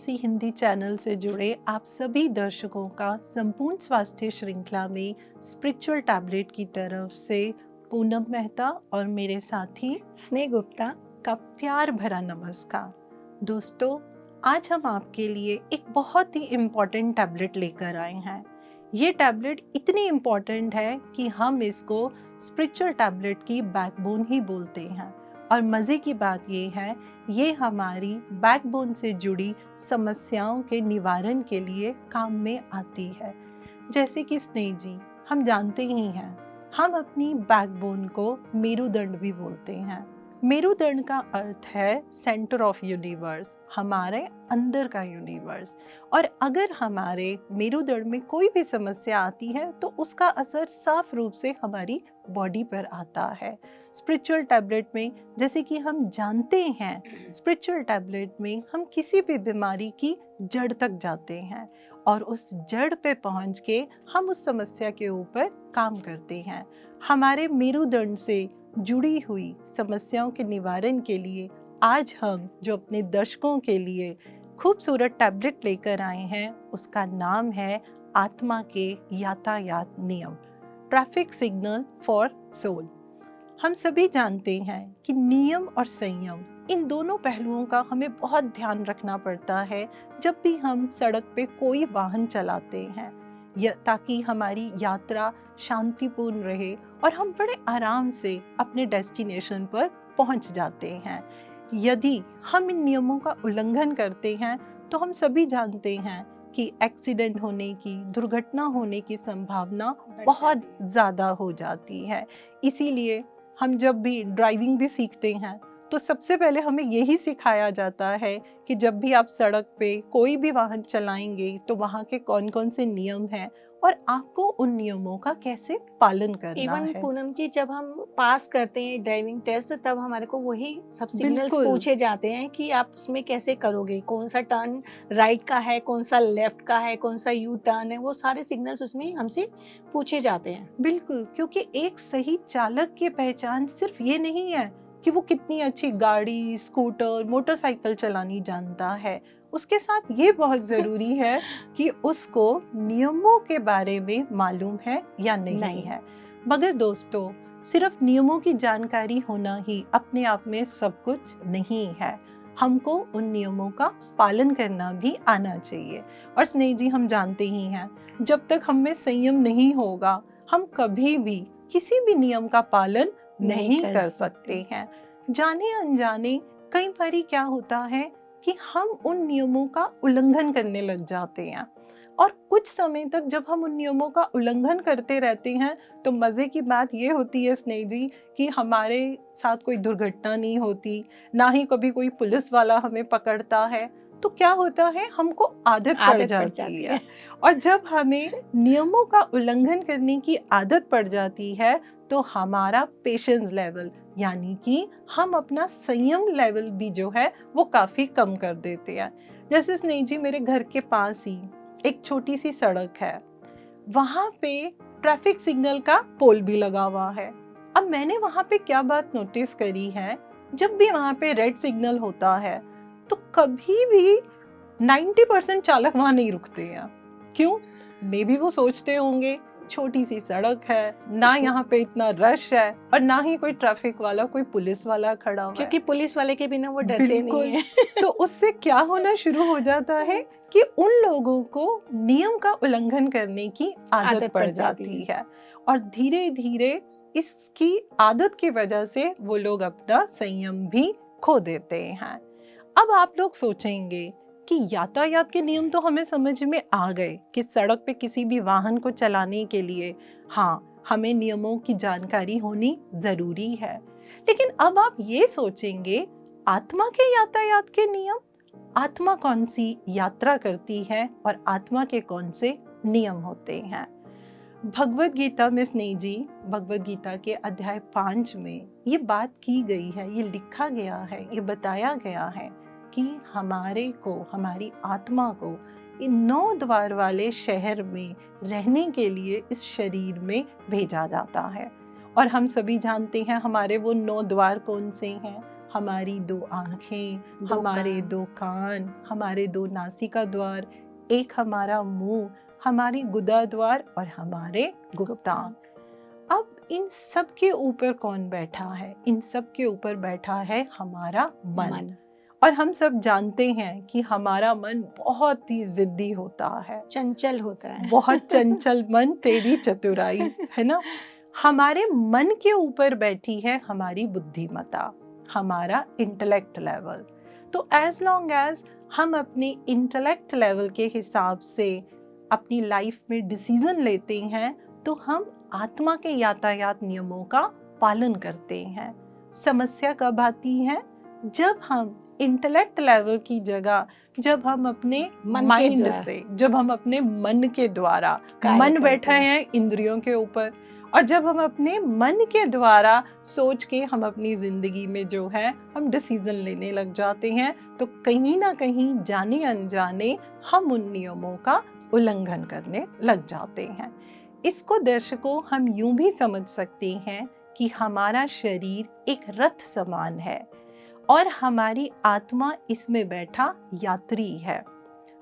Frequency Hindi channel से जुड़े आप सभी दर्शकों का संपूर्ण स्वास्थ्य श्रृंखला में स्पिरिचुअल टैबलेट की तरफ से पूनम मेहता और मेरे साथी स्नेह गुप्ता का प्यार भरा नमस्कार। दोस्तों, आज हम आपके लिए एक बहुत ही इम्पॉर्टेंट टैबलेट लेकर आए हैं। ये टैबलेट इतनी इम्पॉर्टेंट है कि हम इसको स्पिरिचुअल टैबलेट की बैकबोन ही बोलते हैं। और मज़े की बात ये है, ये हमारी बैकबोन से जुड़ी समस्याओं के निवारण के लिए काम में आती है। जैसे कि स्नेह जी, हम जानते ही हैं, हम अपनी बैकबोन को मेरुदंड भी बोलते हैं। मेरुदंड का अर्थ है सेंटर ऑफ यूनिवर्स, हमारे अंदर का यूनिवर्स। और अगर हमारे मेरुदंड में कोई भी समस्या आती है तो उसका असर साफ रूप से हमारी बॉडी पर आता है। स्पिरिचुअल टैबलेट में, जैसे कि हम जानते हैं, स्पिरिचुअल टैबलेट में हम किसी भी बीमारी की जड़ तक जाते हैं और उस जड़ पे पहुंच के हम उस समस्या के ऊपर काम करते हैं। हमारे मेरुदंड से जुड़ी हुई समस्याओं के निवारण के लिए आज हम जो अपने दर्शकों के लिए खूबसूरत टैबलेट लेकर आए हैं, उसका नाम है आत्मा के यातायात नियम, ट्रैफिक सिग्नल फॉर सोल। हम सभी जानते हैं कि नियम और संयम, इन दोनों पहलुओं का हमें बहुत ध्यान रखना पड़ता है जब भी हम सड़क पे कोई वाहन चलाते हैं, ताकि हमारी यात्रा शांतिपूर्ण रहे और हम बड़े आराम से अपने डेस्टिनेशन पर पहुंच जाते हैं। यदि हम इन नियमों का उल्लंघन करते हैं तो हम सभी जानते हैं कि एक्सीडेंट होने की, दुर्घटना होने की संभावना बहुत ज़्यादा हो जाती है। इसीलिए हम जब भी ड्राइविंग भी सीखते हैं तो सबसे पहले हमें यही सिखाया जाता है कि जब भी आप सड़क पे कोई भी वाहन चलाएंगे तो वहाँ के कौन कौन से नियम हैं और आपको उन नियमों का कैसे पालन करना इवन है। पूनम जी, जब हम पास करते हैं ड्राइविंग टेस्ट, तब हमारे को वही सब सिग्नल्स बिल्कुल। पूछे जाते हैं कि आप उसमें कैसे करोगे, कौन सा टर्न राइट का है, कौन सा लेफ्ट का है, कौन सा यू टर्न है, वो सारे सिग्नल्स उसमें हमसे पूछे जाते हैं। बिल्कुल, क्योंकि एक सही चालक की पहचान सिर्फ ये नहीं है कि वो कितनी अच्छी गाड़ी, स्कूटर, मोटरसाइकिल चलानी जानता है, उसके साथ ये बहुत ज़रूरी है कि उसको नियमों के बारे में मालूम है या नहीं है। मगर दोस्तों, सिर्फ नियमों की जानकारी होना ही अपने आप में सब कुछ नहीं है, हमको उन नियमों का पालन करना भी आना चाहिए। और स्नेह जी, हम जानते ही हैं, जब तक हम में संयम नहीं होगा, हम कभी भी किसी भी नियम का पालन नहीं कर सकते हैं। जाने अनजाने कई बारी क्या होता है कि हम उन नियमों का उल्लंघन करने लग जाते हैं और कुछ समय तक जब हम उन नियमों का उल्लंघन करते रहते हैं तो मज़े की बात ये होती है स्नेह जी कि हमारे साथ कोई दुर्घटना नहीं होती, ना ही कभी कोई पुलिस वाला हमें पकड़ता है। तो क्या होता है, हमको आदत पड़ जाती है। और जब हमें नियमों का उल्लंघन करने की आदत पड़ जाती है तो हमारा पेशेंस लेवल, यानी कि हम अपना संयम लेवल भी जो है वो काफ़ी कम कर देते हैं। जैसे स्नेह जी, मेरे घर के पास ही एक छोटी सी सड़क है, वहाँ पे ट्रैफिक सिग्नल का पोल भी लगा हुआ है। अब मैंने वहाँ पे क्या बात नोटिस करी है, जब भी वहाँ पे रेड सिग्नल होता है तो कभी भी 90% चालक वहाँ नहीं रुकते हैं। क्यों? मे बी वो सोचते होंगे छोटी सी सड़क है, ना यहाँ पे इतना रश है और ना ही कोई ट्रैफिक वाला, कोई पुलिस वाला खड़ा हुआ है, क्योंकि पुलिस वाले के बिना वो डरते नहीं है। तो उससे क्या होना शुरू हो जाता है कि उन लोगों को नियम का उल्लंघन करने की आदत पड़ जाती है और धीरे धीरे इसकी आदत की वजह से वो लोग अपना संयम भी खो देते हैं। अब आप लोग सोचेंगे कि यातायात के नियम तो हमें समझ में आ गए कि सड़क पे किसी भी वाहन को चलाने के लिए हाँ, हमें नियमों की जानकारी होनी जरूरी है। लेकिन अब आप ये सोचेंगे, आत्मा के यातायात के नियम, आत्मा कौन सी यात्रा करती है और आत्मा के कौन से नियम होते हैं? भगवद गीता में स्नेह जी, भगवद गीता के अध्याय 5 में ये बात की गई है, ये लिखा गया है, ये बताया गया है कि हमारे को, हमारी आत्मा को इन 9 द्वार वाले शहर में रहने के लिए इस शरीर में भेजा जाता है। और हम सभी जानते हैं हमारे वो 9 द्वार कौन से हैं। हमारी 2 आंखें, दो हमारे कान। 2 कान, हमारे 2 नासिका द्वार, एक हमारा मुंह, हमारी गुदा द्वार और हमारे गुप्तांग। अब इन सब के ऊपर कौन बैठा है? इन सब के ऊपर बैठा है हमारा मन। और हम सब जानते हैं कि हमारा मन बहुत ही जिद्दी होता है, चंचल होता है। बहुत चंचल मन तेरी चतुराई, है ना? हमारे मन के ऊपर बैठी है हमारी बुद्धिमत्ता, हमारा इंटेलेक्ट लेवल। तो एज लॉन्ग एज हम अपने इंटेलेक्ट लेवल के हिसाब से अपनी लाइफ में डिसीजन लेते हैं, तो हम आत्मा के यातायात नियमों का पालन करते हैं। समस्या कब आती है? जब हम इंटेलेक्ट लेवल की जगह, जब हम अपने माइंड से, जब हम अपने मन के द्वारा, मन बैठा है इंद्रियों के ऊपर, और जब हम अपने मन के द्वारा सोच के हम अपनी जिंदगी में जो है हम डिसीजन लेने लग जाते हैं, तो कहीं ना कहीं जाने अनजाने हम उन नियमों का उल्लंघन करने लग जाते हैं। इसको दर्शकों हम यूं भी समझ सकते हैं कि हमारा शरीर एक रथ समान है और हमारी आत्मा इसमें बैठा यात्री है।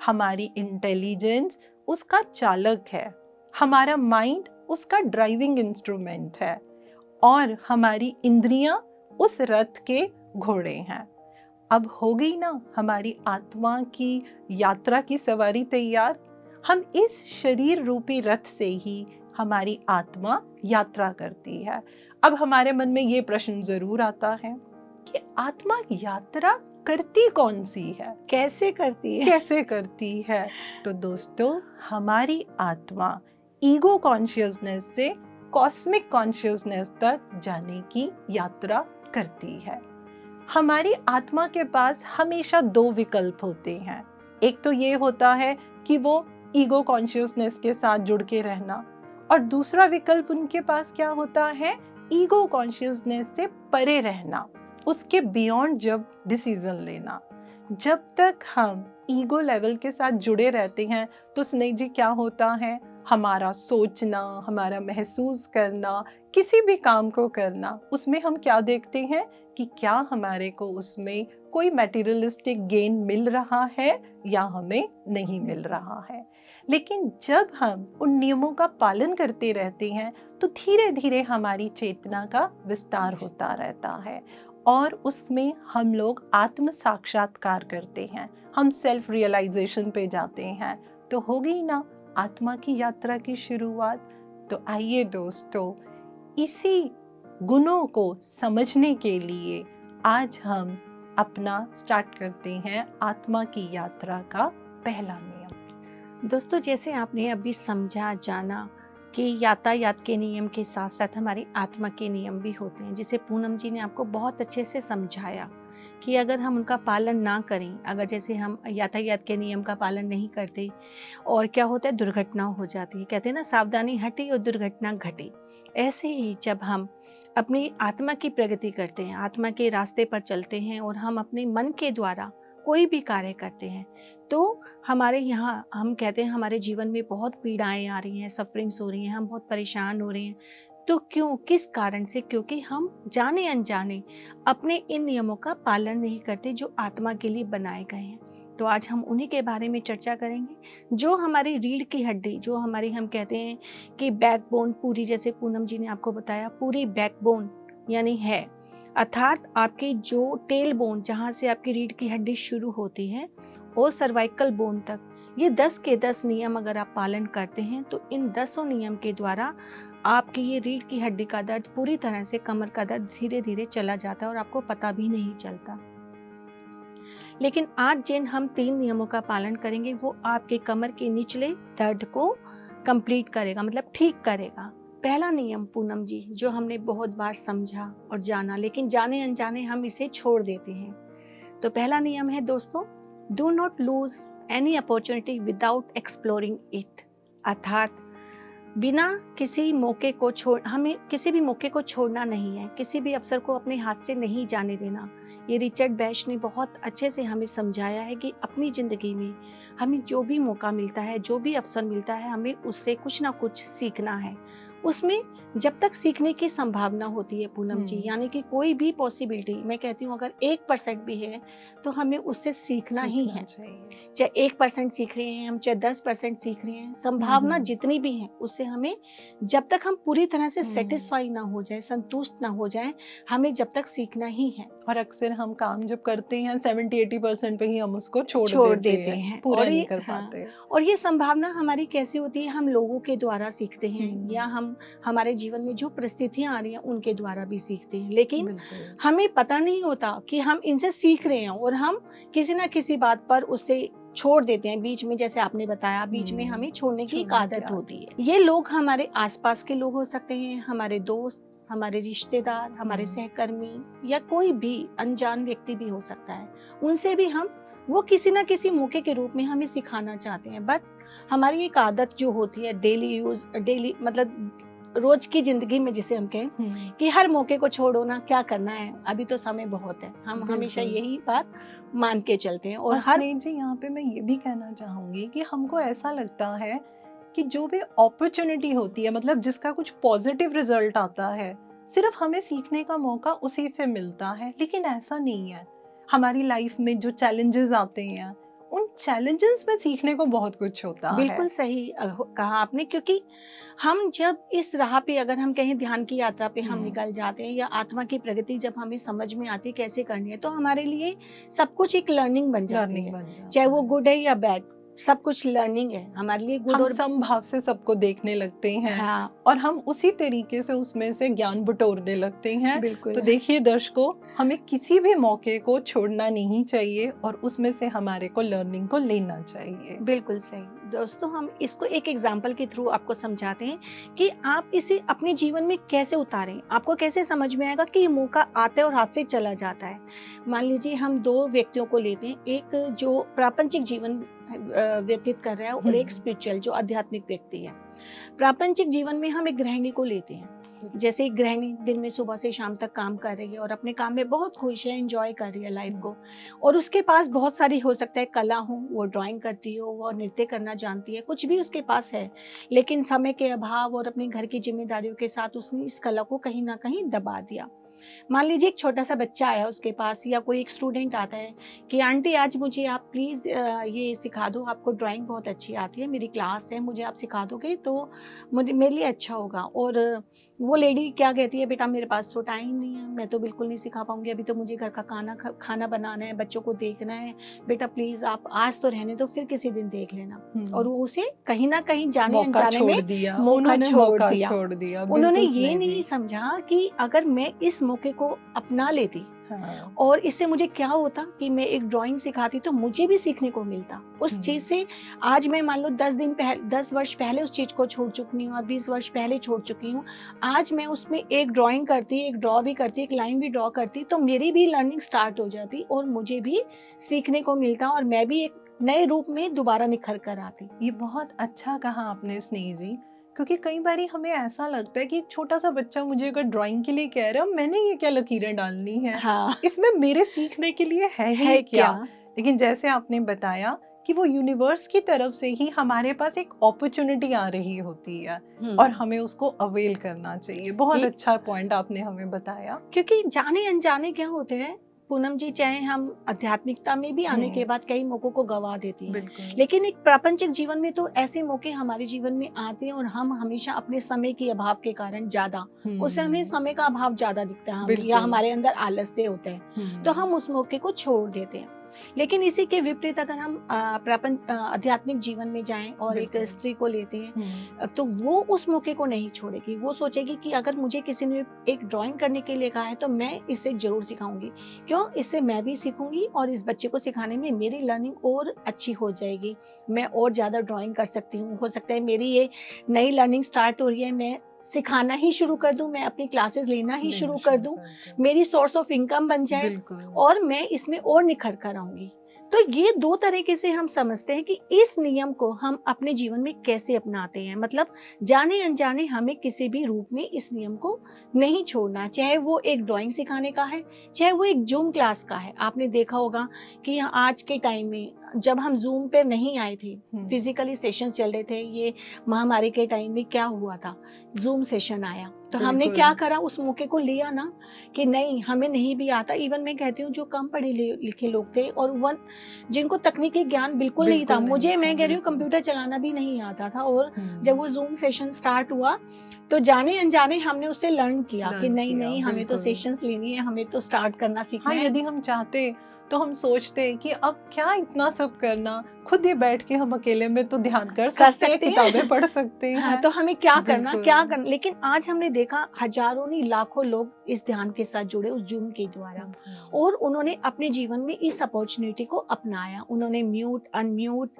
हमारी इंटेलिजेंस उसका चालक है, हमारा माइंड उसका ड्राइविंग इंस्ट्रूमेंट है और हमारी इंद्रियां उस रथ के घोड़े हैं। अब हो गई ना हमारी आत्मा की यात्रा की सवारी तैयार। हम इस शरीर रूपी रथ से ही हमारी आत्मा यात्रा करती है। अब हमारे मन में ये प्रश्न जरूर आता है कि आत्मा यात्रा करती कौन सी है, कैसे करती है? कैसे करती है? तो दोस्तों, हमारी आत्मा ईगो कॉन्शियसनेस से कॉस्मिक कॉन्शियसनेस तक जाने की यात्रा करती है। हमारी आत्मा के पास हमेशा 2 विकल्प होते हैं। एक तो ये होता है कि वो ईगो कॉन्शियसनेस के साथ जुड़ के रहना, और दूसरा विकल्प उनके पास क्या होता है? ईगो कॉन्शियसनेस से परे रहना, उसके बियॉन्ड जब डिसीजन लेना। जब तक हम ईगो लेवल के साथ जुड़े रहते हैं तो स्नेह जी क्या होता है? हमारा सोचना, हमारा महसूस करना, किसी भी काम को करना, उसमें हम क्या देखते हैं कि क्या हमारे को उसमें कोई मटेरियलिस्टिक गेन मिल रहा है या हमें नहीं मिल रहा है। लेकिन जब हम उन नियमों का पालन करते रहते हैं तो धीरे धीरे हमारी चेतना का विस्तार होता रहता है और उसमें हम लोग आत्म साक्षात्कार करते हैं, हम सेल्फ रियलाइजेशन पे जाते हैं। तो हो गई ना आत्मा की यात्रा की शुरुआत। तो आइए दोस्तों, इसी गुणों को समझने के लिए आज हम अपना स्टार्ट करते हैं आत्मा की यात्रा का पहला नियम। दोस्तों, जैसे आपने अभी समझा, जाना कि यातायात के नियम के साथ साथ हमारी आत्मा के नियम भी होते हैं, जिसे पूनम जी ने आपको बहुत अच्छे से समझाया कि अगर हम उनका पालन ना करें, अगर जैसे हम यातायात के नियम का पालन नहीं करते और क्या होता है, दुर्घटना हो जाती है। कहते हैं ना, सावधानी हटी और दुर्घटना घटी। ऐसे ही जब हम अपनी आत्मा की प्रगति करते हैं, आत्मा के रास्ते पर चलते हैं और हम अपने मन के द्वारा कोई भी कार्य करते हैं, तो हमारे यहाँ हम कहते हैं हमारे जीवन में बहुत पीड़ाएं आ रही हैं, सफरिंग्स हो रही हैं, हम बहुत परेशान हो रहे हैं। तो क्यों, किस कारण से? क्योंकि हम जाने अनजाने अपने इन नियमों का पालन नहीं करते जो आत्मा के लिए बनाए गए हैं। तो आज हम उन्हीं के बारे में चर्चा करेंगे। जो हमारी रीढ़ की हड्डी, जो हमारी, हम कहते हैं कि बैकबोन पूरी, जैसे पूनम जी ने आपको बताया, पूरी बैकबोन यानी है, अर्थात आपकी जो टेल बोन, जहाँ से आपकी रीढ़ की हड्डी शुरू होती है और सर्वाइकल बोन तक, ये 10 के 10 नियम अगर आप पालन करते हैं तो इन 10 नियम के द्वारा आपकी ये रीढ़ की हड्डी का दर्द पूरी तरह से, कमर का दर्द धीरे धीरे चला जाता है और आपको पता भी नहीं चलता। लेकिन आज जिन हम 3 नियमों का पालन करेंगे वो आपके कमर के निचले दर्द को कंप्लीट करेगा, मतलब ठीक करेगा। पहला नियम पूनम जी, जो हमने बहुत बार समझा और जाना, लेकिन जाने अनजाने हम इसे छोड़ देते हैं। तो पहला नियम है दोस्तों, do not lose any opportunity without exploring it. अर्थात बिना किसी मौके को हमें किसी भी मौके को छोड़ना नहीं है, किसी भी अवसर को अपने हाथ से नहीं जाने देना। ये रिचर्ड बैश ने बहुत अच्छे से हमें समझाया है कि अपनी ज़िंदगी में हमें जो भी मौका मिलता है, जो भी अवसर मिलता है, हमें उससे कुछ ना कुछ सीखना है, उसमें जब तक सीखने की संभावना होती है पूनम जी, यानी कि कोई भी पॉसिबिलिटी, मैं कहती हूँ अगर 1% भी है तो हमें उससे सीखना ही है। चाहे 1% सीख रहे हैं हम, चाहे 10% सीख रहे हैं, संभावना जितनी भी है उससे हमें, जब तक हम पूरी तरह से सेटिस्फाई ना हो जाए, संतुष्ट ना हो जाए, हमें जब तक सीखना ही है। और अक्सर हम काम जब करते हैं 70-80% पे ही हम उसको छोड़ देते हैं, पूरा नहीं कर पाते। और ये संभावना हमारी कैसी होती है, हम लोगों के द्वारा सीखते हैं या हम हमारे जीवन में जो परिस्थितियां आ रही हैं उनके द्वारा भी सीखते हैं, लेकिन हमें पता नहीं होता कि हम इनसे सीख रहे हैं और हम किसी ना किसी बात पर उससे छोड़ देते हैं बीच में। जैसे आपने बताया, बीच में हमें छोड़ने की एक आदत होती है। ये लोग हमारे आसपास के लोग हो सकते हैं, हमारे दोस्त, हमारे रिश्तेदार, हमारे सहकर्मी या कोई भी अनजान व्यक्ति भी हो सकता है। उनसे भी हम वो किसी ना किसी मौके के रूप में हमें सिखाना चाहते हैं, बट हमारी एक आदत जो होती है डेली मतलब रोज की जिंदगी में, जिसे हम कहें कि हर मौके को छोड़ो ना, क्या करना है, अभी तो समय बहुत है, हम हमेशा यही बात मान के चलते हैं। और हर जी यहाँ पे मैं ये भी कहना चाहूंगी कि हमको ऐसा लगता है कि जो भी अपॉर्चुनिटी होती है, मतलब जिसका कुछ पॉजिटिव रिजल्ट आता है, सिर्फ हमें सीखने का मौका उसी से मिलता है, लेकिन ऐसा नहीं है। हमारी लाइफ में जो चैलेंजेस आते हैं, उन चैलेंजेस में सीखने को बहुत कुछ होता है। बिल्कुल सही कहा आपने, क्योंकि हम जब इस राह पे, अगर हम कहें ध्यान की यात्रा पे हम निकल जाते हैं या आत्मा की प्रगति जब हमें समझ में आती है कैसे करनी है, तो हमारे लिए सब कुछ एक लर्निंग बन जाती है, चाहे वो गुड है या बैड, सब कुछ लर्निंग है हमारे लिए। गुड और समभाव से सबको देखने लगते हैं। हाँ। और हम उसी तरीके से उसमें से ज्ञान बटोरने लगते हैं। बिल्कुल। तो देखिए दर्शकों, हमें किसी भी मौके को छोड़ना नहीं चाहिए और उसमें से हमारे को लर्निंग को लेना चाहिए। बिल्कुल सही। दोस्तों, हम इसको एक एग्जाम्पल के थ्रू आपको समझाते हैं कि आप इसे अपने जीवन में कैसे उतारें। आपको कैसे समझ में आएगा कि ये मौका आता है और हाथ से चला जाता है। मान लीजिए हम दो व्यक्तियों को लेते हैं, एक जो प्रापंचिक जीवन व्यतीत कर रहा है और एक स्पिरिचुअल जो आध्यात्मिक व्यक्ति है। प्रापंचिक जीवन में हम एक गृहिणी को लेते हैं। जैसे एक गृहिणी दिन में सुबह से शाम तक काम कर रही है और अपने काम में बहुत खुश है, एंजॉय कर रही है लाइफ को, और उसके पास बहुत सारी, हो सकता है कला हो, वो ड्राइंग करती हो, वो नृत्य करना जानती है, कुछ भी उसके पास है, लेकिन समय के अभाव और अपने घर की जिम्मेदारियों के साथ उसने इस कला को कहीं ना कहीं दबा दिया। मान लीजिए एक छोटा सा बच्चा आया उसके पास, या कोई एक स्टूडेंट आता है कि आंटी आज मुझे आप प्लीज़ ये सिखा दो, आपको ड्राइंग बहुत अच्छी आती है, मेरी क्लास है, मुझे आप सिखा दोगे तो मुझे मेरे लिए अच्छा होगा। और वो लेडी क्या कहती है, बेटा मेरे पास तो टाइम नहीं है, मैं तो बिल्कुल नहीं सिखा पाऊंगी, अभी तो मुझे घर का खाना बनाना है, बच्चों को देखना है, बेटा प्लीज़ आप आज तो रहने दो, फिर किसी दिन देख लेना। और वो उसे कहीं ना कहीं जाने अनजाने में मौका छोड़ दिया। उन्होंने ये नहीं समझा कि अगर मैं इस मौके को अपना लेती और इससे मुझे क्या होता कि मैं एक ड्राइंग सिखाती तो मुझे भी सीखने को मिलता उस चीज से। आज मैं मान लो 10 वर्ष पहले उस चीज को छोड़ चुकी हूँ और 20 वर्ष पहले छोड़ चुकी हूँ। आज मैं उसमें एक ड्राइंग करती, एक ड्रॉ भी करती, एक लाइन भी ड्रॉ करती, तो मेरी भी लर्निंग स्टार्ट हो जाती और मुझे भी सीखने को मिलता और मैं भी एक नए रूप में दोबारा निखर कर आती। ये बहुत अच्छा कहा आपने स्नेह जी, क्योंकि कई बार हमें ऐसा लगता है कि एक छोटा सा बच्चा मुझे अगर ड्राइंग के लिए कह रहा है, मैंने ये क्या लकीरें डालनी है, हाँ। इसमें मेरे सीखने के लिए है क्या? लेकिन जैसे आपने बताया कि वो यूनिवर्स की तरफ से ही हमारे पास एक अपॉर्चुनिटी आ रही होती है और हमें उसको अवेल करना चाहिए। बहुत अच्छा पॉइंट आपने हमें बताया, क्योंकि जाने अनजाने क्या होते हैं पूनम जी, चाहे हम आध्यात्मिकता में भी आने के बाद कई मौकों को गवा देती हैं, लेकिन एक प्रापंचिक जीवन में तो ऐसे मौके हमारे जीवन में आते हैं और हम हमेशा अपने समय के अभाव के कारण ज्यादा, उससे हमें समय का अभाव ज्यादा दिखता है या हमारे अंदर आलस्य होता है, तो हम उस मौके को छोड़ देते हैं। लेकिन इसी के विपरीत अगर हम आध्यात्मिक जीवन में जाएं और एक स्त्री को लेते हैं, तो वो उस मौके को नहीं छोड़ेगी। वो सोचेगी कि अगर मुझे किसी ने एक ड्राइंग करने के लिए कहा है तो मैं इसे जरूर सिखाऊंगी, क्यों, इससे मैं भी सीखूंगी और इस बच्चे को सिखाने में मेरी लर्निंग और अच्छी हो जाएगी, मैं और ज्यादा ड्राइंग कर सकती हूँ। हो सकता है मेरी ये नई लर्निंग स्टार्ट हो रही है, मैं सिखाना ही शुरू कर दूं, मैं अपनी क्लासेस लेना ही शुरू कर दूं, मेरी सोर्स ऑफ इनकम बन जाए और मैं इसमें और निखर कर आऊंगी। तो ये दो तरीके से हम समझते हैं कि इस नियम को हम अपने जीवन में कैसे अपनाते हैं। मतलब जाने अनजाने हमें किसी भी रूप में इस नियम को नहीं छोड़ना, चाहे वो एक ड्राइंग सिखाने का है, चाहे वो एक जूम क्लास का है। आपने देखा होगा कि आज के टाइम में जब हम जूम पे नहीं आए थे, हम्म, फिजिकली सेशन चल रहे थे, ये महामारी के टाइम में क्या हुआ था, जूम सेशन आया तो हमने बिल्कुल। क्या करा, उस मौके को लिया ना कि नहीं हमें नहीं भी आता। इवन मैं कहती हूँ जो कम पढ़े लिखे लोग थे और जिनको तकनीकी ज्ञान बिल्कुल नहीं था, बिल्कुल नहीं मुझे था, मैं कह रही हूँ बिल्कुल। कंप्यूटर चलाना भी नहीं आता था, और हम्म, जब वो जूम सेशन स्टार्ट हुआ तो जाने अनजाने हमने उससे लर्न किया कि learn नहीं किया, नहीं हमें तो बिल्कुल। सेशंस लेनी है, हमें तो स्टार्ट करना सीखना हाँ, है। यदि हम चाहते तो हम सोचते कि अब क्या इतना सब करना, खुद ही बैठ के हम अकेले में तो ध्यान कर सकते हैं, हैं। किताबें पढ़ सकते हाँ, हैं। तो हमें क्या करना बिल्कुल। क्या करना, लेकिन आज हमने देखा हजारों नहीं लाखों लोग इस ध्यान के साथ जुड़े उस जूम के द्वारा, और उन्होंने अपने जीवन में इस अपॉर्चुनिटी को अपनाया। उन्होंने म्यूट अनम्यूट,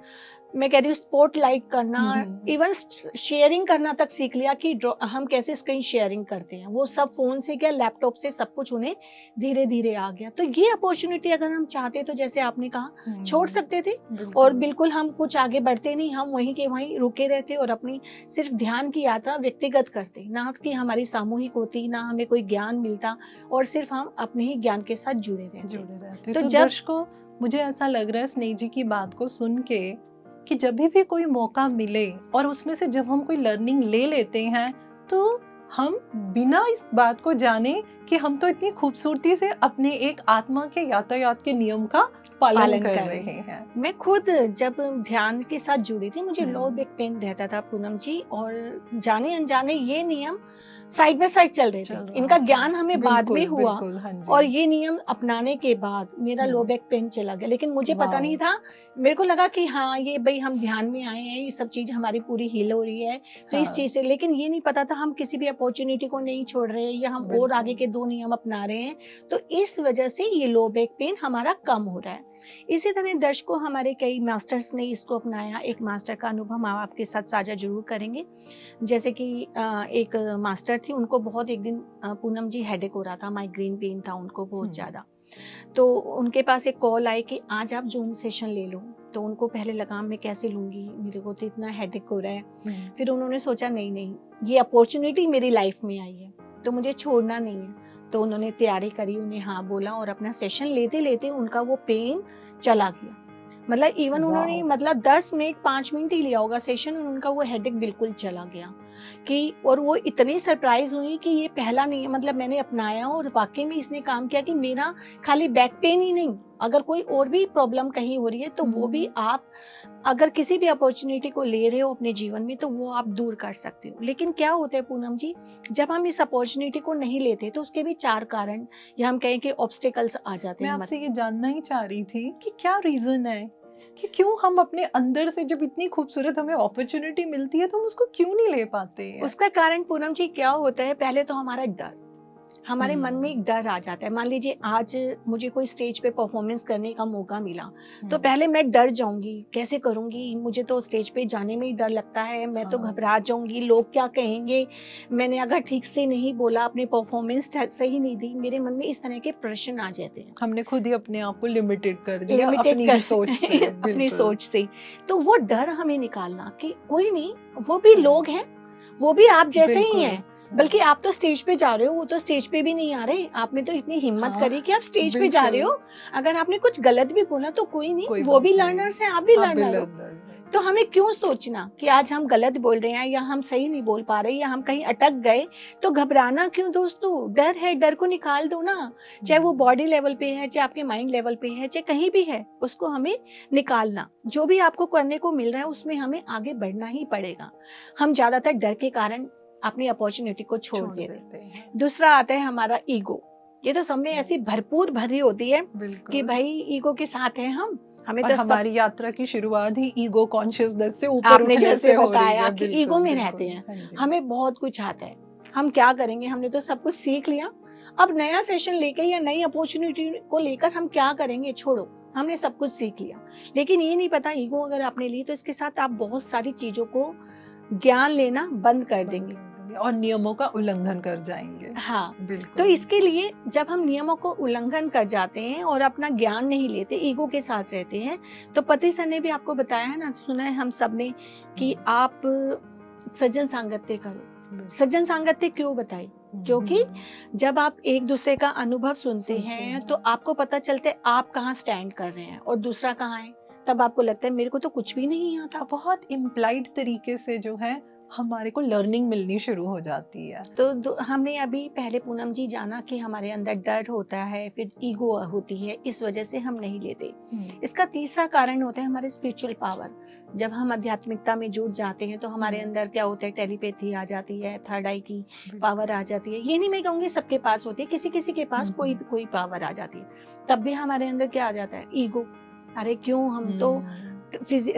मैं कह रही हूँ स्पॉट लाइट करना, इवन शेयरिंग करना तक सीख लिया कि हम कैसे स्क्रीन शेयरिंग करते हैं, वो सब फोन से क्या लैपटॉप से सब कुछ उन्हें धीरे धीरे आ गया। तो ये अपॉर्चुनिटी अगर हम चाहते तो जैसे आपने कहा छोड़ सकते थे, और बिल्कुल हम कुछ आगे बढ़ते नहीं, हम वहीं के वहीं रुके रहते और अपनी सिर्फ ध्यान की यात्रा व्यक्तिगत करते, ना कि हमारी सामूहिक होती, ना हमें कोई ज्ञान मिलता, और सिर्फ हम अपने ही ज्ञान के साथ जुड़े रहते। तो दर्शकों, मुझे ऐसा लग रहा है स्नेह जी की बात को सुन के कि जब भी कोई मौका मिले और उसमें से जब हम कोई लर्निंग ले लेते हैं तो हम बिना इस बात को जाने कि हम तो इतनी खूबसूरती से अपने एक आत्मा के यातायात के नियम का पालन कर रहे हैं। मैं खुद जब ध्यान के साथ जुड़ी थी, मुझे लो बैक पेन रहता था पूनम जी, और जाने अनजाने ये नियम साइड बाय साइड चल रहे थे, इनका ज्ञान हमें बाद में हुआ, और ये नियम अपनाने के बाद मेरा लो बैक पेन चला गया। लेकिन मुझे पता नहीं था, मेरे को लगा कि हाँ ये भाई हम ध्यान में आए हैं, ये सब चीज हमारी पूरी हील हो रही है, तो इस चीज से, लेकिन ये नहीं पता था हम किसी भी अपॉर्चुनिटी को नहीं छोड़ रहे हैं, या हम और आगे के 2 नियम अपना रहे हैं, तो इस वजह से ये लो बैक पेन हमारा कम हो रहा है। इसी तरह दर्शकों, हमारे कई मास्टर्स ने इसको अपनाया। एक मास्टर का अनुभव हम आपके साथ साझा जरूर करेंगे। जैसे कि एक मास्टर थी, उनको बहुत एक दिन पूनम जी हेडेक हो रहा था, माइग्रेन पेन था उनको बहुत ज्यादा, तो उनके पास एक कॉल आई कि आज आप जूम सेशन ले लो। तो उनको पहले लगा मैं कैसे लूंगी, मेरे को तो इतना हेडेक हो रहा है। फिर उन्होंने सोचा नहीं नहीं, ये अपॉर्चुनिटी मेरी लाइफ में आई है तो मुझे छोड़ना नहीं है। तो उन्होंने तैयारी करी, उन्हें हाँ बोला, और अपना सेशन लेते लेते उनका वो पेन चला गया। मतलब इवन उन्होंने 10 मिनट 5 मिनट ही लिया होगा सेशन, और उनका वो हेडेक बिल्कुल चला गया कि, और वो इतनी सरप्राइज हुई कि ये पहला नहीं, मैंने अपनाया और वाकई में इसने काम किया कि मेरा खाली बैक पेन ही नहीं, अगर कोई और भी प्रॉब्लम कहीं हो रही है तो वो भी आप अगर किसी भी अपॉर्चुनिटी को ले रहे हो अपने जीवन में तो वो आप दूर कर सकते हो। लेकिन क्या होता है पूनम जी, जब हम इस अपॉर्चुनिटी को नहीं लेते तो उसके भी 4 कारण, या हम कहें कि ऑब्स्टिकल्स आ जाते हैं। मैं आपसे ये जानना ही चाह रही थी कि क्या रीजन है कि क्यों हम अपने अंदर से जब इतनी खूबसूरत हमें अपॉर्चुनिटी मिलती है तो हम उसको क्यों नहीं ले पाते हैं? उसका कारण पूनम जी क्या होता है, पहले तो हमारा डर, हमारे मन में एक डर आ जाता है। मान लीजिए आज मुझे कोई स्टेज पे परफॉर्मेंस करने का मौका मिला तो पहले मैं डर जाऊंगी, कैसे करूंगी, मुझे तो स्टेज पे जाने में ही डर लगता है, मैं तो घबरा जाऊंगी, लोग क्या कहेंगे, मैंने अगर ठीक से नहीं बोला, अपनी परफॉर्मेंस सही नहीं दी, मेरे मन में इस तरह के प्रश्न आ जाते हैं। हमने खुद ही अपने आप को लिमिटेड कर दिया अपनी सोच से अपनी सोच से। तो वो डर हमें निकालना कि कोई नहीं, वो भी लोग हैं, वो भी आप जैसे ही हैं, बल्कि आप तो स्टेज पे जा रहे हो, वो तो स्टेज पे भी नहीं आ रहे, आप में तो इतनी हिम्मत करी कि आप स्टेज पे जा रहे हो, अगर आपने कुछ गलत भी बोला तो कोई नहीं, वो भी लर्नर्स हैं, आप भी लर्नर हो। तो हमें क्यों सोचना कि आज हम गलत बोल रहे हैं या हम सही नहीं बोल पा रहे या हम कहीं अटक गए, तो घबराना क्यों दोस्तों, डर है, डर को निकाल दो ना, चाहे वो बॉडी लेवल पे है, चाहे आपके माइंड लेवल पे है, चाहे कहीं भी है, उसको हमें निकालना। जो भी आपको करने को मिल रहा है उसमें हमें आगे बढ़ना ही पड़ेगा। हम ज्यादातर डर के कारण अपनी अपॉर्चुनिटी को छोड़ देते हैं। दूसरा आता है हमारा ईगो। ये तो सब में ऐसी भरपूर भरी होती है कि भाई ईगो के साथ है हम, हमें तो हमारी यात्रा की शुरुआत ही ईगो कॉन्शियसनेस से ऊपर आपने जैसे बताया कि ईगो में रहते हैं, हमें बहुत कुछ आता है, हम क्या करेंगे, हमने तो सब कुछ सीख लिया, अब नया सेशन लेके या नई अपॉर्चुनिटी को लेकर हम क्या करेंगे, छोड़ो, हमने सब कुछ सीख लिया। लेकिन ये नहीं पता ईगो अगर आपने ली तो इसके साथ आप बहुत सारी चीजों को ज्ञान लेना बंद कर देंगे और नियमों का उल्लंघन कर जाएंगे। हाँ, तो इसके लिए जब हम नियमों को उल्लंघन कर जाते हैं और अपना ज्ञान नहीं लेते, ईगो के साथ रहते हैं, तो पति सर ने भी आपको बताया है ना, सुना है हम सब ने कि आप सज्जन सांगत्य करो। सज्जन सांगत्य क्यों बताई? क्योंकि जब आप एक दूसरे का अनुभव सुनते हैं तो आपको पता चलता है आप कहाँ स्टैंड कर रहे हैं और दूसरा कहाँ है, तब आपको लगता है मेरे को तो कुछ भी नहीं आता। बहुत इम्प्लाइड तरीके से जो है हमारे को लर्निंग मिलनी शुरू हो जाती है। तो हमने अभी पहले पूनम जी जाना कि हमारे अंदर डर होता है, फिर ईगो होती है, इस वजह से हम नहीं लेते। इसका तीसरा कारण होता है हमारे स्पिरिचुअल पावर। जब हम आध्यात्मिकता में जुड़ जाते हैं तो हमारे अंदर क्या होता है, टेलीपैथी आ जाती है, थर्ड आई की पावर आ जाती है। ये नहीं मैं कहूँगी सबके पास होती है, किसी किसी के पास कोई पावर आ जाती है। तब भी हमारे अंदर क्या आ जाता है, ईगो। अरे क्यों, हम तो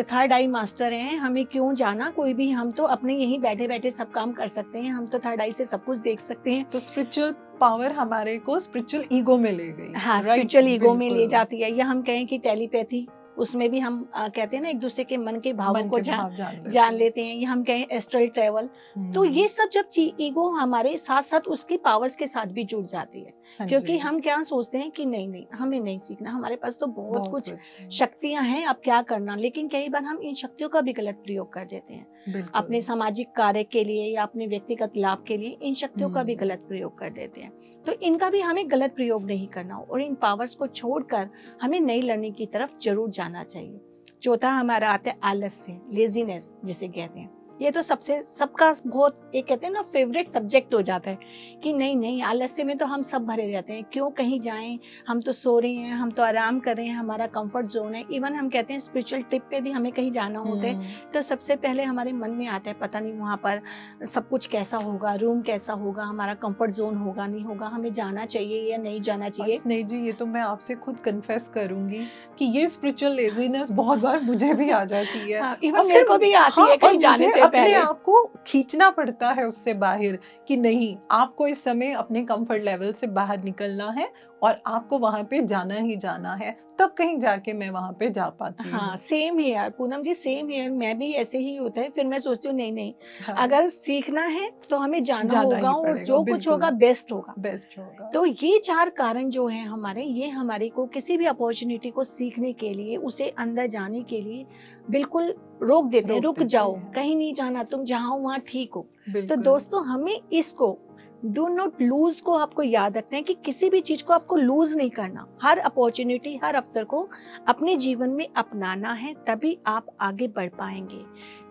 थर्ड आई मास्टर हैं, हमें क्यों जाना कोई भी, हम तो अपने यहीं बैठे बैठे सब काम कर सकते हैं, हम तो थर्ड आई से सब कुछ देख सकते हैं। तो स्पिरिचुअल पावर हमारे को स्पिरिचुअल ईगो में ले गई। हाँ, स्पिरिचुअल ईगो में ले जाती है। या हम कहें कि टेलीपैथी, उसमें भी हम कहते हैं ना एक दूसरे के मन के भावों को जान लेते हैं। या हम कहें एस्ट्रल ट्रेवल। तो ये सब जब ईगो हमारे साथ साथ उसकी पावर्स के साथ भी जुड़ जाती है, क्योंकि हम क्या सोचते हैं कि नहीं हमें नहीं सीखना, हमारे पास तो बहुत कुछ शक्तियां हैं, अब क्या करना। लेकिन कई बार हम इन शक्तियों का भी गलत प्रयोग कर देते हैं, अपने सामाजिक कार्य के लिए या अपने व्यक्तिगत लाभ के लिए इन शक्तियों का भी गलत प्रयोग कर देते हैं। तो इनका भी हमें गलत प्रयोग नहीं करना और इन पावर्स को छोड़कर हमें नई लर्निंग की तरफ जरूर जाना चाहिए। चौथा हमारा आता है आलस्य, लेजीनेस जिसे कहते हैं। ये तो सबका बहुत एक कहते हैं ना फेवरेट सब्जेक्ट हो जाता है कि नहीं आलस्य में तो हम सब भरे रहते हैं, क्यों कहीं जाएं, हम तो सो रहे हैं, हम तो आराम कर रहे हैं, हमारा कंफर्ट जोन है। इवन हम कहते हैं स्पिरिचुअल ट्रिप पे भी हमें कहीं जाना होता है तो सबसे पहले हमारे मन में आता है पता नहीं वहाँ पर सब कुछ कैसा होगा, रूम कैसा होगा, हमारा कंफर्ट जोन होगा नहीं होगा, हमें जाना चाहिए या नहीं जाना चाहिए। नहीं जी, ये तो मैं आपसे खुद कन्फेस करूंगी कि ये स्पिरिचुअल लेजीनेस बहुत बार मुझे भी आ जाती है। इवन मेरे को भी आती है कहीं जाने से अपने आप को खींचना पड़ता है उससे बाहर कि नहीं, आपको इस समय अपने कंफर्ट लेवल से बाहर निकलना है और आपको वहां पे जाना ही जाना है, तब कहीं जाके मैं वहां पे जा पाती हूँ। हाँ, same here Poonam ji, same here. मैं भी ऐसे ही होता है, फिर मैं सोचती हूँ नहीं हाँ, अगर सीखना है तो हमें जाना होगा और जो कुछ होगा बेस्ट होगा। तो ये 4 कारण जो है हमारे, ये हमारे को किसी भी अपॉर्चुनिटी को सीखने के लिए, उसे अंदर जाने के लिए बिल्कुल रोक देते हैं। रुक जाओ, कहीं नहीं जाना, तुम जहाँ हो वहाँ ठीक हो। तो दोस्तों हमें इसको डू नॉट लूज को आपको याद रखना है कि किसी भी चीज को आपको लूज नहीं करना। हर अपॉर्चुनिटी, हर अवसर को अपने जीवन में अपनाना है, तभी आप आगे बढ़ पाएंगे।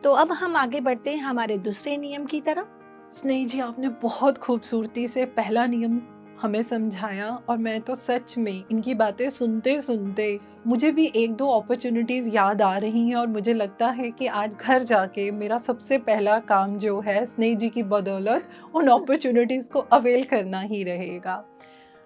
तो अब हम आगे बढ़ते हैं हमारे दूसरे नियम की तरफ। स्नेही जी, आपने बहुत खूबसूरती से पहला नियम हमें समझाया और मैं तो सच में इनकी बातें सुनते सुनते मुझे भी 1-2 अपॉर्चुनिटीज़ याद आ रही हैं और मुझे लगता है कि आज घर जाके मेरा सबसे पहला काम जो है स्नेही जी की बदौलत उन अपॉर्चुनिटीज़ को अवेल करना ही रहेगा।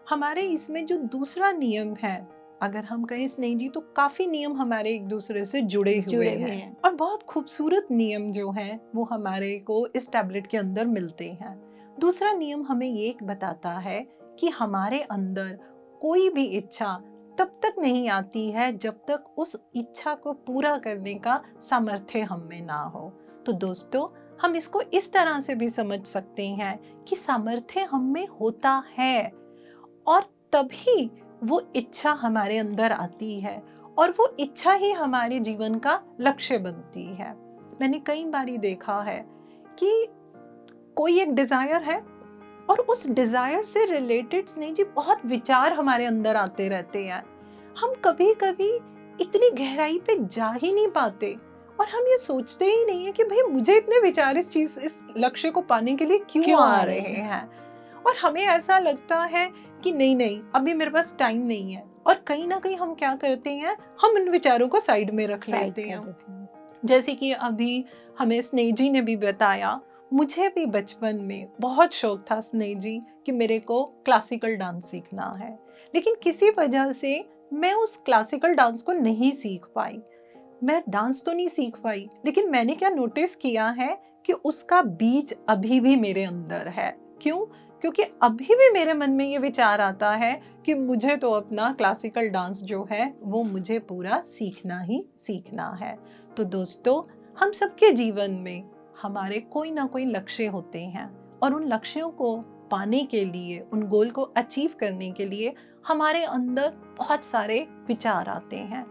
हमारे इसमें जो दूसरा नियम है, अगर हम कहें स्नेही जी, तो काफ़ी नियम हमारे एक दूसरे से जुड़े हुए हैं और बहुत खूबसूरत नियम जो हैं वो हमारे को इस टैबलेट के अंदर मिलते हैं। दूसरा नियम हमें ये बताता है कि हमारे अंदर कोई भी इच्छा तब तक नहीं आती है जब तक उस इच्छा को पूरा करने का सामर्थ्य हम में ना हो। तो दोस्तों, हम इसको इस तरह से भी समझ सकते हैं कि सामर्थ्य हम में होता है और तभी वो इच्छा हमारे अंदर आती है और वो इच्छा ही हमारे जीवन का लक्ष्य बनती है। मैंने कई बारी देखा है कि कोई एक डिजायर है और उस डिजायर से रिलेटेड स्नेही जी बहुत विचार हमारे अंदर आते रहते हैं। हम कभी कभी इतनी गहराई पे जा ही नहीं पाते और हम ये सोचते ही नहीं है कि भाई मुझे इतने विचार इस लक्ष्य को पाने के लिए क्यों आ रहे हैं। और हमें ऐसा लगता है कि नहीं अभी मेरे पास टाइम नहीं है, और कहीं ना कहीं हम क्या करते हैं, हम उन विचारों को साइड में रख लेते हैं। जैसे कि अभी हमें स्नेही जी ने भी बताया, मुझे भी बचपन में बहुत शौक था स्नेही जी कि मेरे को क्लासिकल डांस सीखना है, लेकिन किसी वजह से मैं उस क्लासिकल डांस को नहीं सीख पाई। मैं डांस तो नहीं सीख पाई, लेकिन मैंने क्या नोटिस किया है कि उसका बीज अभी भी मेरे अंदर है। क्यों? क्योंकि अभी भी मेरे मन में ये विचार आता है कि मुझे तो अपना क्लासिकल डांस जो है वो मुझे पूरा सीखना ही सीखना है। तो दोस्तों, हम सबके जीवन में हमारे कोई ना कोई लक्ष्य होते हैं और उन लक्ष्यों को पाने के लिए, उन गोल को अचीव करने के लिए हमारे अंदर बहुत सारे विचार आते हैं।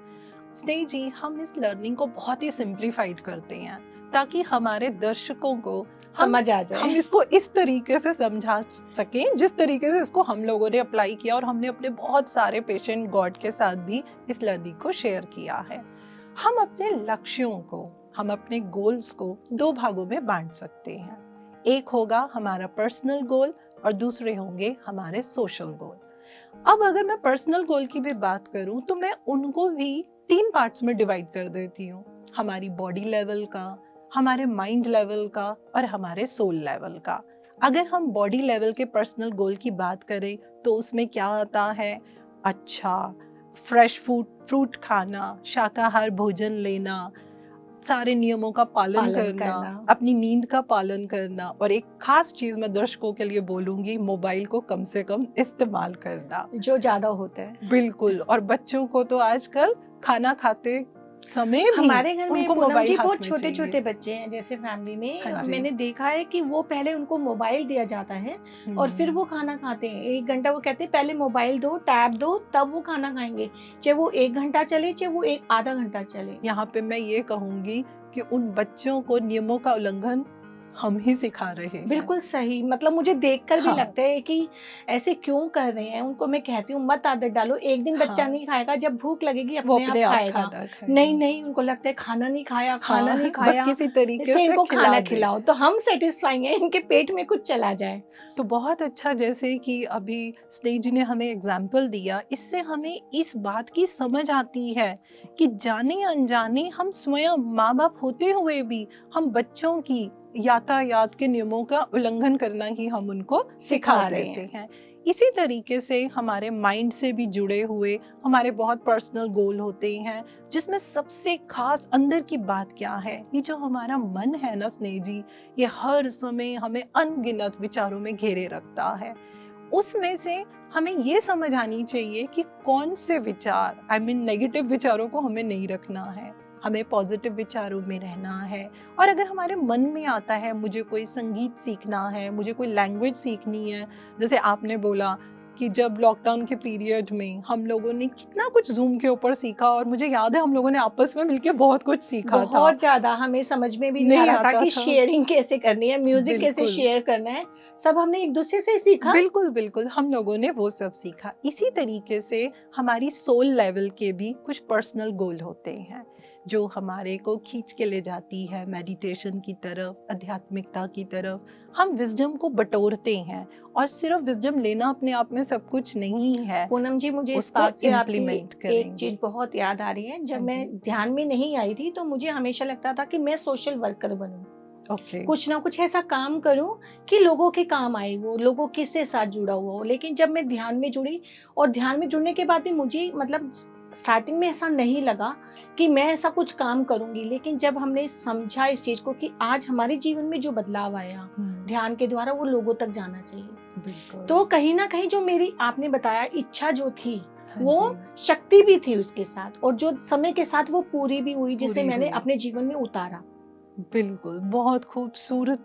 स्नेही जी, हम इस लर्निंग को बहुत ही सिंप्लीफाइड करते हैं ताकि हमारे दर्शकों को समझ आ जाए, हम इसको इस तरीके से समझा सकें जिस तरीके से इसको हम लोगों ने अप्लाई किया और हमने अपने बहुत सारे पेशेंट गॉड के साथ भी इस लर्निंग को शेयर किया है। हम अपने लक्ष्यों को, हम अपने गोल्स को 2 भागों में बांट सकते हैं। एक होगा हमारा पर्सनल गोल और दूसरे होंगे हमारे सोशल गोल। अब अगर मैं पर्सनल गोल की भी बात करूं तो मैं उनको भी 3 पार्ट्स में डिवाइड कर देती हूँ। हमारी बॉडी लेवल का, हमारे माइंड लेवल का और हमारे सोल लेवल का। अगर हम बॉडी लेवल के पर्सनल गोल की बात करें तो उसमें क्या आता है? अच्छा, फ्रेश फ्रूट खाना, शाकाहार भोजन लेना, सारे नियमों का पालन करना, अपनी नींद का पालन करना और एक खास चीज मैं दर्शकों के लिए बोलूंगी, मोबाइल को कम से कम इस्तेमाल करना, जो ज्यादा होता है। बिल्कुल। और बच्चों को तो आजकल खाना खाते समय भी हमारे घर में उनको पूनम मोबाइल जी हाथ बहुत में छोटे चाहिए। छोटे बच्चे हैं, जैसे फैमिली में हाँ जी। मैंने देखा है कि वो पहले उनको मोबाइल दिया जाता है और फिर वो खाना खाते हैं। 1 घंटा वो कहते हैं पहले मोबाइल दो, टैब दो, तब वो खाना खाएंगे, चाहे वो 1 घंटा चले चाहे वो आधा घंटा चले। यहाँ पे मैं ये कहूंगी कि उन बच्चों को नियमों का उल्लंघन हम ही सिखा रहे हैं। बिल्कुल सही, मतलब मुझे देखकर भी हाँ। लगता है कि ऐसे क्यों कर रहे हैं। उनको मैं कहती हूँ मत आदत डालो, एक दिन बच्चा हाँ। नहीं खाएगा, जब भूख लगेगी वो अपने आप खाएगा। खाना खाएगा। नहीं उनको लगता है खाना नहीं खाया, खाना हाँ, नहीं बस खाया, किसी तरीके इससे से इनको खिला खाना दे। खिलाओ तो हम सेटिस्फाइंग है, इनके पेट में कुछ चला जाए। तो बहुत अच्छा, जैसे कि अभी स्नेह जी ने हमें एग्जाम्पल दिया, इससे हमें इस बात की समझ आती है कि जाने अनजाने हम स्वयं माँ बाप होते हुए भी हम बच्चों की यातायात के नियमों का उल्लंघन करना ही हम उनको सिखा रहे देते हैं। हैं। इसी तरीके से हमारे माइंड से भी जुड़े हुए हमारे बहुत पर्सनल गोल होते हैं, जिसमें सबसे खास अंदर की बात क्या है, ये जो हमारा मन है ना स्नेह जी, ये हर समय हमें अनगिनत विचारों में घेरे रखता है। उसमें से हमें ये समझ आनी चाहिए कि कौन से विचार, आई मीन नेगेटिव विचारों को हमें नहीं रखना है, हमें पॉजिटिव विचारों में रहना है। और अगर हमारे मन में आता है मुझे कोई संगीत सीखना है, मुझे कोई लैंग्वेज सीखनी है, जैसे आपने बोला कि जब लॉकडाउन के पीरियड में हम लोगों ने कितना कुछ जूम के ऊपर सीखा, और मुझे याद है हम लोगों ने आपस में मिलकर बहुत कुछ सीखा था। बहुत ज्यादा हमें समझ में भी नहीं आ रहा था कि शेयरिंग कैसे करनी है, म्यूजिक कैसे शेयर करना है, सब हमने एक दूसरे से सीखा। बिल्कुल हम लोगों ने वो सब सीखा। इसी तरीके से हमारी सोल लेवल के भी कुछ पर्सनल गोल होते हैं जो हमारे को खींच के ले जाती है मेडिटेशन की तरफ, आध्यात्मिकता की तरफ। हम विजडम को बटोरते हैं, और सिर्फ विजडम लेना अपने आप में सब कुछ नहीं है। पूनम जी, मुझे इस बात से आपकी एक चीज बहुत याद आ रही है। जब मैं ध्यान में नहीं आई थी तो मुझे हमेशा लगता था कि मैं सोशल वर्कर बनूं, कुछ ना कुछ ऐसा काम करूं कि लोगों के काम आए, वो लोगों के से साथ जुड़ा हुआ हो। लेकिन जब मैं ध्यान में जुड़ी, और ध्यान में जुड़ने के बाद भी मुझे मतलब स्टार्टिंग में ऐसा नहीं लगा कि मैं ऐसा कुछ काम करूंगी, लेकिन जब हमने समझा इस चीज को कि आज हमारे जीवन में जो बदलाव आया ध्यान के द्वारा, वो लोगों तक जाना चाहिए, तो कहीं ना कहीं जो मेरी आपने बताया इच्छा जो थी वो शक्ति भी थी उसके साथ, और जो समय के साथ वो पूरी भी हुई, जिसे मैंने अपने जीवन में उतारा। बिल्कुल, बहुत खूबसूरत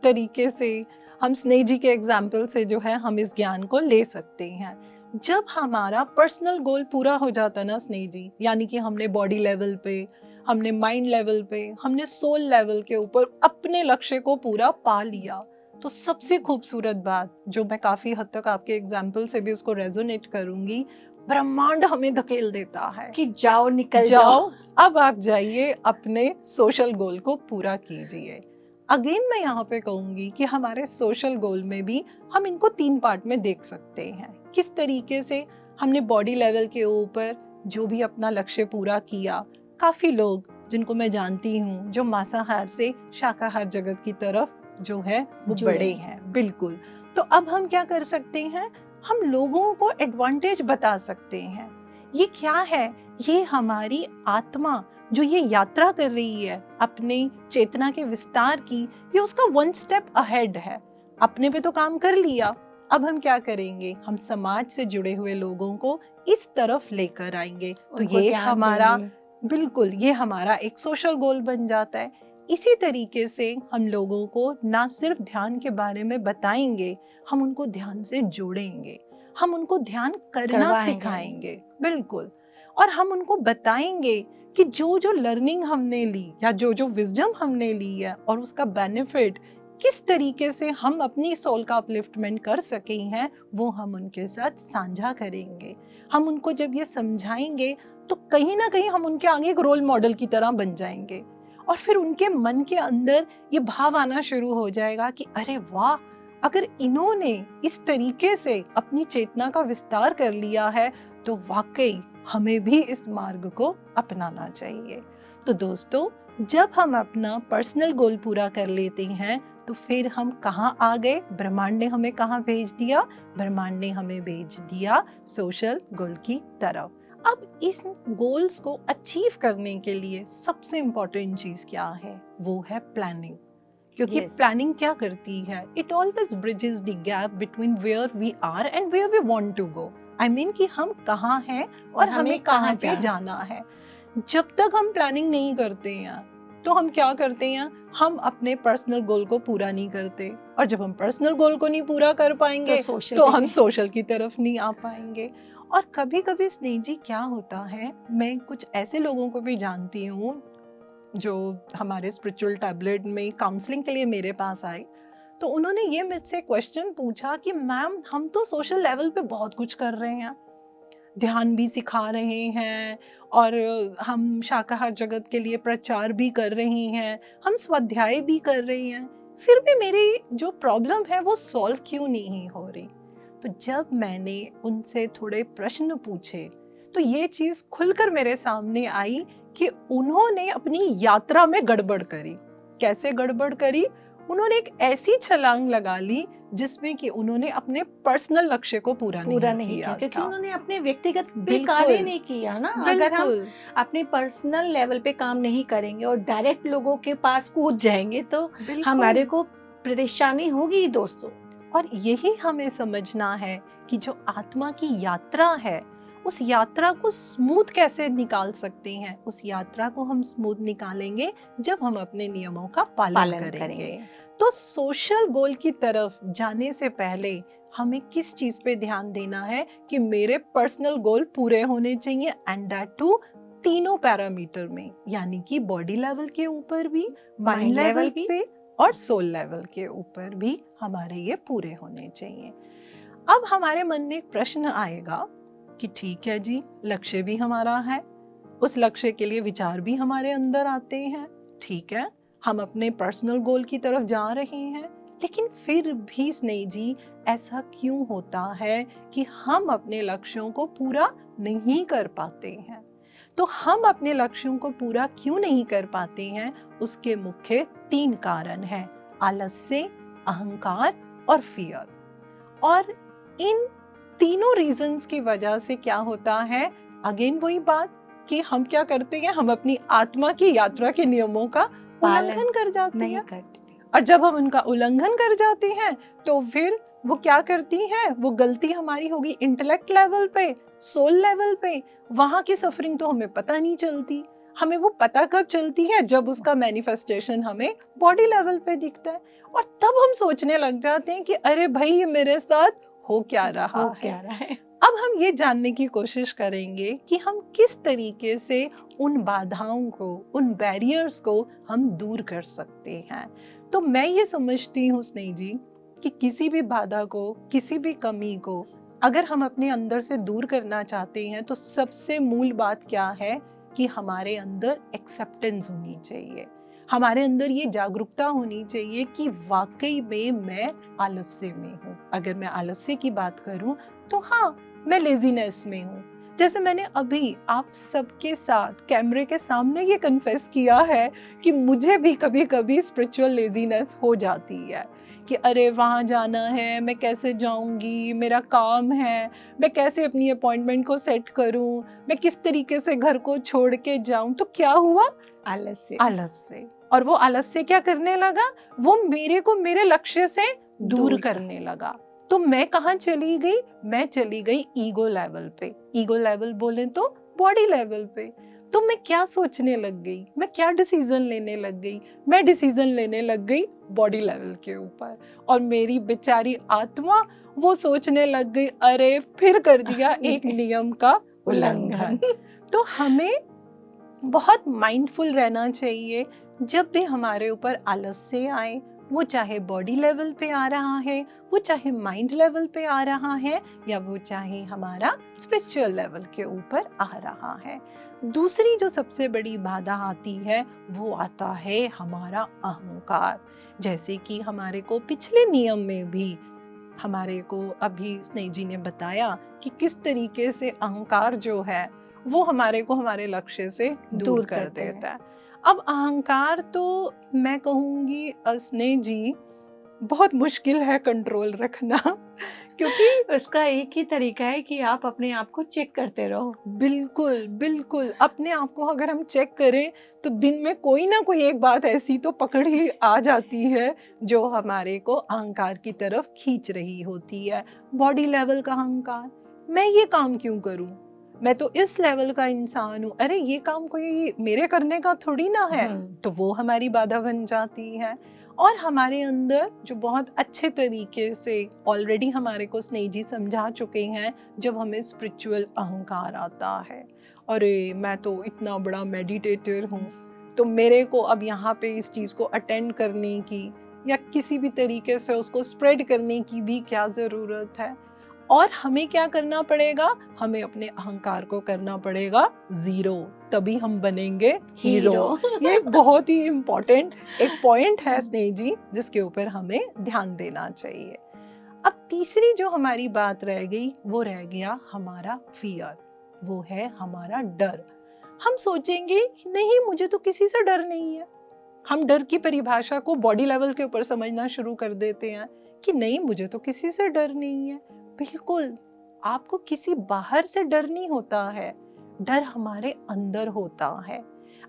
तरीके से हम स्नेह जी के एग्जाम्पल से जो है हम इस ज्ञान को ले सकते हैं। जब हमारा पर्सनल गोल पूरा हो जाता ना स्नेह जी, यानी कि हमने बॉडी लेवल पे, हमने माइंड लेवल पे, हमने सोल लेवल के ऊपर अपने लक्ष्य को पूरा पा लिया, तो सबसे खूबसूरत बात जो मैं काफी हद तक आपके एग्जाम्पल से भी उसको रेजोनेट करूंगी, ब्रह्मांड हमें धकेल देता है कि जाओ, निकल जाओ, अब आप जाइए अपने सोशल गोल को पूरा कीजिए। अगेन मैं यहाँ पे कहूंगी कि हमारे सोशल गोल में भी हम इनको 3 पार्ट में देख सकते हैं। किस तरीके से हमने बॉडी लेवल के ऊपर जो भी अपना लक्ष्य पूरा किया, काफी लोग जिनको मैं जानती हूँ जो मांसाहार से शाकाहार जगत की तरफ जो है वो बड़े हैं। बिल्कुल, तो अब हम क्या कर सकते हैं, हम लोगों को एडवांटेज बता सकते हैं। ये क्या है, ये हमारी आत्मा जो ये यात्रा कर रही है अपने चेतना के विस्तार की, ये उसका 1 स्टेप अहेड है। अपने पे तो काम कर लिया, अब हम क्या करेंगे, हम समाज से जुड़े हुए लोगों को इस तरफ लेकर आएंगे, तो ये हमारा बिल्कुल ये हमारा एक सोशल गोल बन जाता है। इसी तरीके से हम लोगों को ना सिर्फ ध्यान के बारे में बताएंगे, हम उनको ध्यान से जोड़ेंगे, हम उनको ध्यान करना सिखाएंगे। बिल्कुल, और हम उनको बताएंगे कि जो जो लर्निंग हमने ली या जो जो विजडम हमने ली है और उसका बेनिफिट किस तरीके से हम अपनी सोल का अपलिफ्टमेंट कर सके हैं, वो हम उनके साथ साझा करेंगे। हम उनको जब ये समझाएंगे तो कहीं ना कहीं हम उनके आगे एक रोल मॉडल की तरह बन जाएंगे और फिर उनके मन के अंदर ये भाव आना शुरू हो जाएगा कि अरे वाह, अगर इन्होंने इस तरीके से अपनी चेतना का विस्तार कर लिया है तो वाकई हमें भी इस मार्ग को अपनाना चाहिए। तो दोस्तों, जब हम अपना पर्सनल गोल पूरा कर लेते हैं तो फिर हम कहाँ आ गए? ब्रह्मांड ने हमें कहाँ भेज दिया? ब्रह्मांड ने हमें भेज दिया सोशल गोल की तरफ। अब इस गोल्स को अचीव करने के लिए सबसे इम्पोर्टेंट चीज क्या है? वो है प्लानिंग। क्योंकि प्लानिंग क्या करती है? It always bridges the gap between where we are and where we want to go. I mean कि हम कहाँ हैं और हमें कहाँ पे जाना है। जब तक हम प्लानिंग नहीं करते हैं तो हम क्या करते हैं? हम अपने पर्सनल गोल को पूरा नहीं करते, और जब हम पर्सनल गोल को नहीं पूरा कर पाएंगे तो हम सोशल की तरफ नहीं आ पाएंगे। और कभी कभी स्नेह जी क्या होता है, मैं कुछ ऐसे लोगों को भी जानती हूँ जो हमारे स्पिरिचुअल टैबलेट में काउंसलिंग के लिए मेरे पास आए, तो उन्होंने ये मुझसे क्वेश्चन पूछा कि मैम, हम तो सोशल लेवल पे बहुत कुछ कर रहे हैं, ध्यान भी सिखा रहे हैं और हम शाकाहार जगत के लिए प्रचार भी कर रहे हैं, हम स्वाध्याय भी कर रहे हैं, फिर भी मेरी जो प्रॉब्लम है वो सॉल्व क्यों नहीं हो रही? तो जब मैंने उनसे थोड़े प्रश्न पूछे तो ये चीज खुलकर मेरे सामने आई कि उन्होंने अपनी यात्रा में गड़बड़ करी। कैसे गड़बड़ करी? उन्होंने एक ऐसी छलांग लगा ली जिसमें कि उन्होंने अपने पर्सनल लक्ष्य को पूरा नहीं किया, क्योंकि उन्होंने अपने व्यक्तिगत पे कार्य नहीं किया ना। अगर हम अपने पर्सनल लेवल पे काम नहीं करेंगे और डायरेक्ट लोगों के पास कूद जाएंगे तो हमारे को परेशानी होगी दोस्तों। और यही हमें समझना है कि जो आत्मा की यात्रा है, उस यात्रा को स्मूथ कैसे निकाल सकते हैं। उस यात्रा को हम स्मूथ निकालेंगे जब हम अपने नियमों का पालन करेंगे। तो सोशल गोल की तरफ जाने से पहले हमें किस चीज पे ध्यान देना है कि मेरे पर्सनल गोल पूरे होने चाहिए, एंड दैट टू तीनों पैरामीटर में, यानी कि बॉडी लेवल के ऊपर भी, माइंड लेवल पे और सोल लेवल के ऊपर भी हमारे ये पूरे होने चाहिए। अब हमारे मन में एक प्रश्न आएगा कि ठीक है जी, लक्ष्य भी हमारा है, उस लक्ष्य के लिए विचार भी हमारे अंदर आते हैं, ठीक है, हम अपने पर्सनल गोल की तरफ जा रहे हैं, लेकिन फिर भी स्नेह जी ऐसा क्यों होता है कि हम अपने लक्ष्यों को पूरा नहीं कर पाते हैं? तो हम अपने लक्ष्यों को पूरा क्यों नहीं कर पाते हैं? उसके मुख्य 3 कारण हैं: आलस्य, अहंकार और फियर। और इन तीनों रीजंस की वजह से क्या होता है? अगेन वही बात कि हम क्या करते हैं, हम अपनी आत्मा की यात्रा के नियमों का उल्लंघन कर जाते हैं। और जब हम उनका उल्लंघन कर जाते हैं तो फिर वो क्या करती हैं? वो गलती हमारी होगी इंटेलेक्ट लेवल पे, सोल लेवल पे। वहां की सफरिंग तो हमें पता नहीं चलती। हमें वो पता कब चलती है? जब उसका मैनिफेस्टेशन हमें बॉडी लेवल पे दिखता है, और तब हम सोचने लग जाते हैं कि अरे भाई, ये मेरे साथ हो क्या रहा है। अब हम ये जानने की कोशिश करेंगे कि हम किस तरीके से उन बाधाओं को, उन बैरियर्स को हम दूर कर सकते हैं। तो मैं ये समझती हूँ स्नेह जी कि किसी भी बाधा को, किसी भी कमी को अगर हम अपने अंदर से दूर करना चाहते हैं तो सबसे मूल बात क्या है कि हमारे अंदर एक्सेप्टेंस होनी चाहिए, हमारे अंदर ये जागरूकता होनी चाहिए कि वाकई में मैं आलस्य में हूँ। अगर मैं आलस्य की बात करूँ तो हाँ, मैं लेजीनेस में हूँ। जैसे मैंने अभी आप सबके साथ कैमरे के सामने ये कन्फेस किया है कि मुझे भी कभी कभी स्पिरिचुअल लेजीनेस हो जाती है कि अरे वहाँ जाना है, मैं कैसे जाऊँगी, मेरा काम है, मैं कैसे अपनी अपॉइंटमेंट को सेट करूँ, मैं किस तरीके से घर को छोड़ के जाऊँ। तो क्या हुआ? आलस्य। और वो आलस्य क्या करने लगा? वो मेरे को मेरे लक्ष्य से दूर करने लगा। तो मैं कहाँ चली गई? मैं चली गई ईगो लेवल पे। ईगो लेवल बोले तो बॉडी लेवल पे। तो मैं क्या सोचने लग गई? मैं क्या डिसीजन लेने लग गई? मैं डिसीजन लेने लग गई बॉडी लेवल के ऊपर, और मेरी बेचारी आत्मा वो सोचने लग गई, अरे फिर कर दिया एक नियम का उल्लंघन। तो हमें बहुत माइंडफुल रहना चाहिए जब भी हमारे ऊपर आलस्य आए, वो चाहे बॉडी लेवल पे आ रहा है, वो चाहे माइंड लेवल पे आ रहा है, या वो चाहे हमारा स्पिरिचुअल लेवल के ऊपर आ रहा है। दूसरी जो सबसे बड़ी बाधा आती है वो आता है हमारा अहंकार। जैसे कि हमारे को पिछले नियम में भी हमारे को अभी स्नेह जी ने बताया कि किस तरीके से अहंकार जो है वो हमारे को हमारे लक्ष्य से दूर कर देता है। अब अहंकार तो मैं कहूँगी स्नेह जी बहुत मुश्किल है कंट्रोल रखना क्योंकि उसका एक ही तरीका है कि आप अपने आप को चेक करते रहो। बिल्कुल बिल्कुल, अपने आप को अगर हम चेक करें तो दिन में कोई ना कोई एक बात ऐसी तो पकड़ ही आ जाती है जो हमारे को अहंकार की तरफ खींच रही होती है। बॉडी लेवल का अहंकार, मैं ये काम क्यों करूं, मैं तो इस लेवल का इंसान हूँ, अरे ये काम कोई मेरे करने का थोड़ी ना है, तो वो हमारी बाधा बन जाती है। और हमारे अंदर जो बहुत अच्छे तरीके से ऑलरेडी हमारे को स्नेह जी समझा चुके हैं, जब हमें स्पिरिचुअल अहंकार आता है, अरे मैं तो इतना बड़ा मेडिटेटर हूँ, तो मेरे को अब यहाँ पे इस चीज़ को अटेंड करने की या किसी भी तरीके से उसको स्प्रेड करने की भी क्या ज़रूरत है। और हमें क्या करना पड़ेगा, हमें अपने अहंकार को करना पड़ेगा जीरो, तभी हम बनेंगे हीरो। ये एक बहुत ही इम्पोर्टेंट एक पॉइंट है स्नेह जी, जिसके ऊपर हमें ध्यान देना चाहिए। अब तीसरी जो हमारी बात रह गई वो रह गया हमारा फियर, वो है हमारा डर। हम सोचेंगे नहीं मुझे तो किसी से डर नहीं है, हम डर की परिभाषा को बॉडी लेवल के ऊपर समझना शुरू कर देते हैं कि नहीं मुझे तो किसी से डर नहीं है। बिल्कुल, आपको किसी बाहर से डर नहीं होता है, डर हमारे अंदर होता है।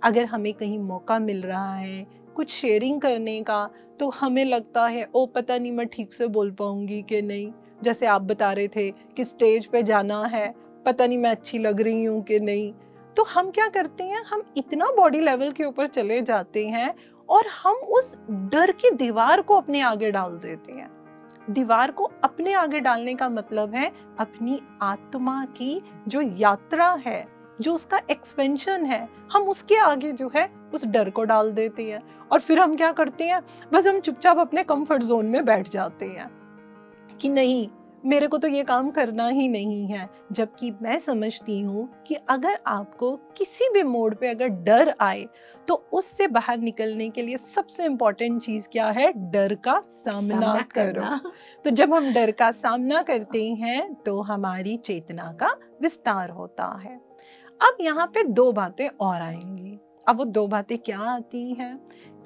अगर हमें कहीं मौका मिल रहा है कुछ शेयरिंग करने का, तो हमें लगता है ओ पता नहीं मैं ठीक से बोल पाऊंगी कि नहीं, जैसे आप बता रहे थे कि स्टेज पे जाना है, पता नहीं मैं अच्छी लग रही हूँ कि नहीं, तो हम क्या करते हैं, हम इतना बॉडी लेवल के ऊपर चले जाते हैं और हम उस डर की दीवार को अपने आगे डाल देते हैं। दीवार को अपने आगे डालने का मतलब है अपनी आत्मा की जो यात्रा है, जो उसका एक्सपेंशन है, हम उसके आगे जो है उस डर को डाल देते हैं। और फिर हम क्या करते हैं, बस हम चुपचाप अपने कंफर्ट जोन में बैठ जाते हैं कि नहीं मेरे को तो ये काम करना ही नहीं है। जबकि मैं समझती हूँ कि अगर आपको किसी भी मोड़ पे अगर डर आए तो उससे बाहर निकलने के लिए सबसे इम्पोर्टेंट चीज़ क्या है, डर का सामना करो। तो जब हम डर का सामना करते हैं तो हमारी चेतना का विस्तार होता है। अब यहाँ पे दो बातें और आएंगी। अब वो दो बातें क्या आती हैं,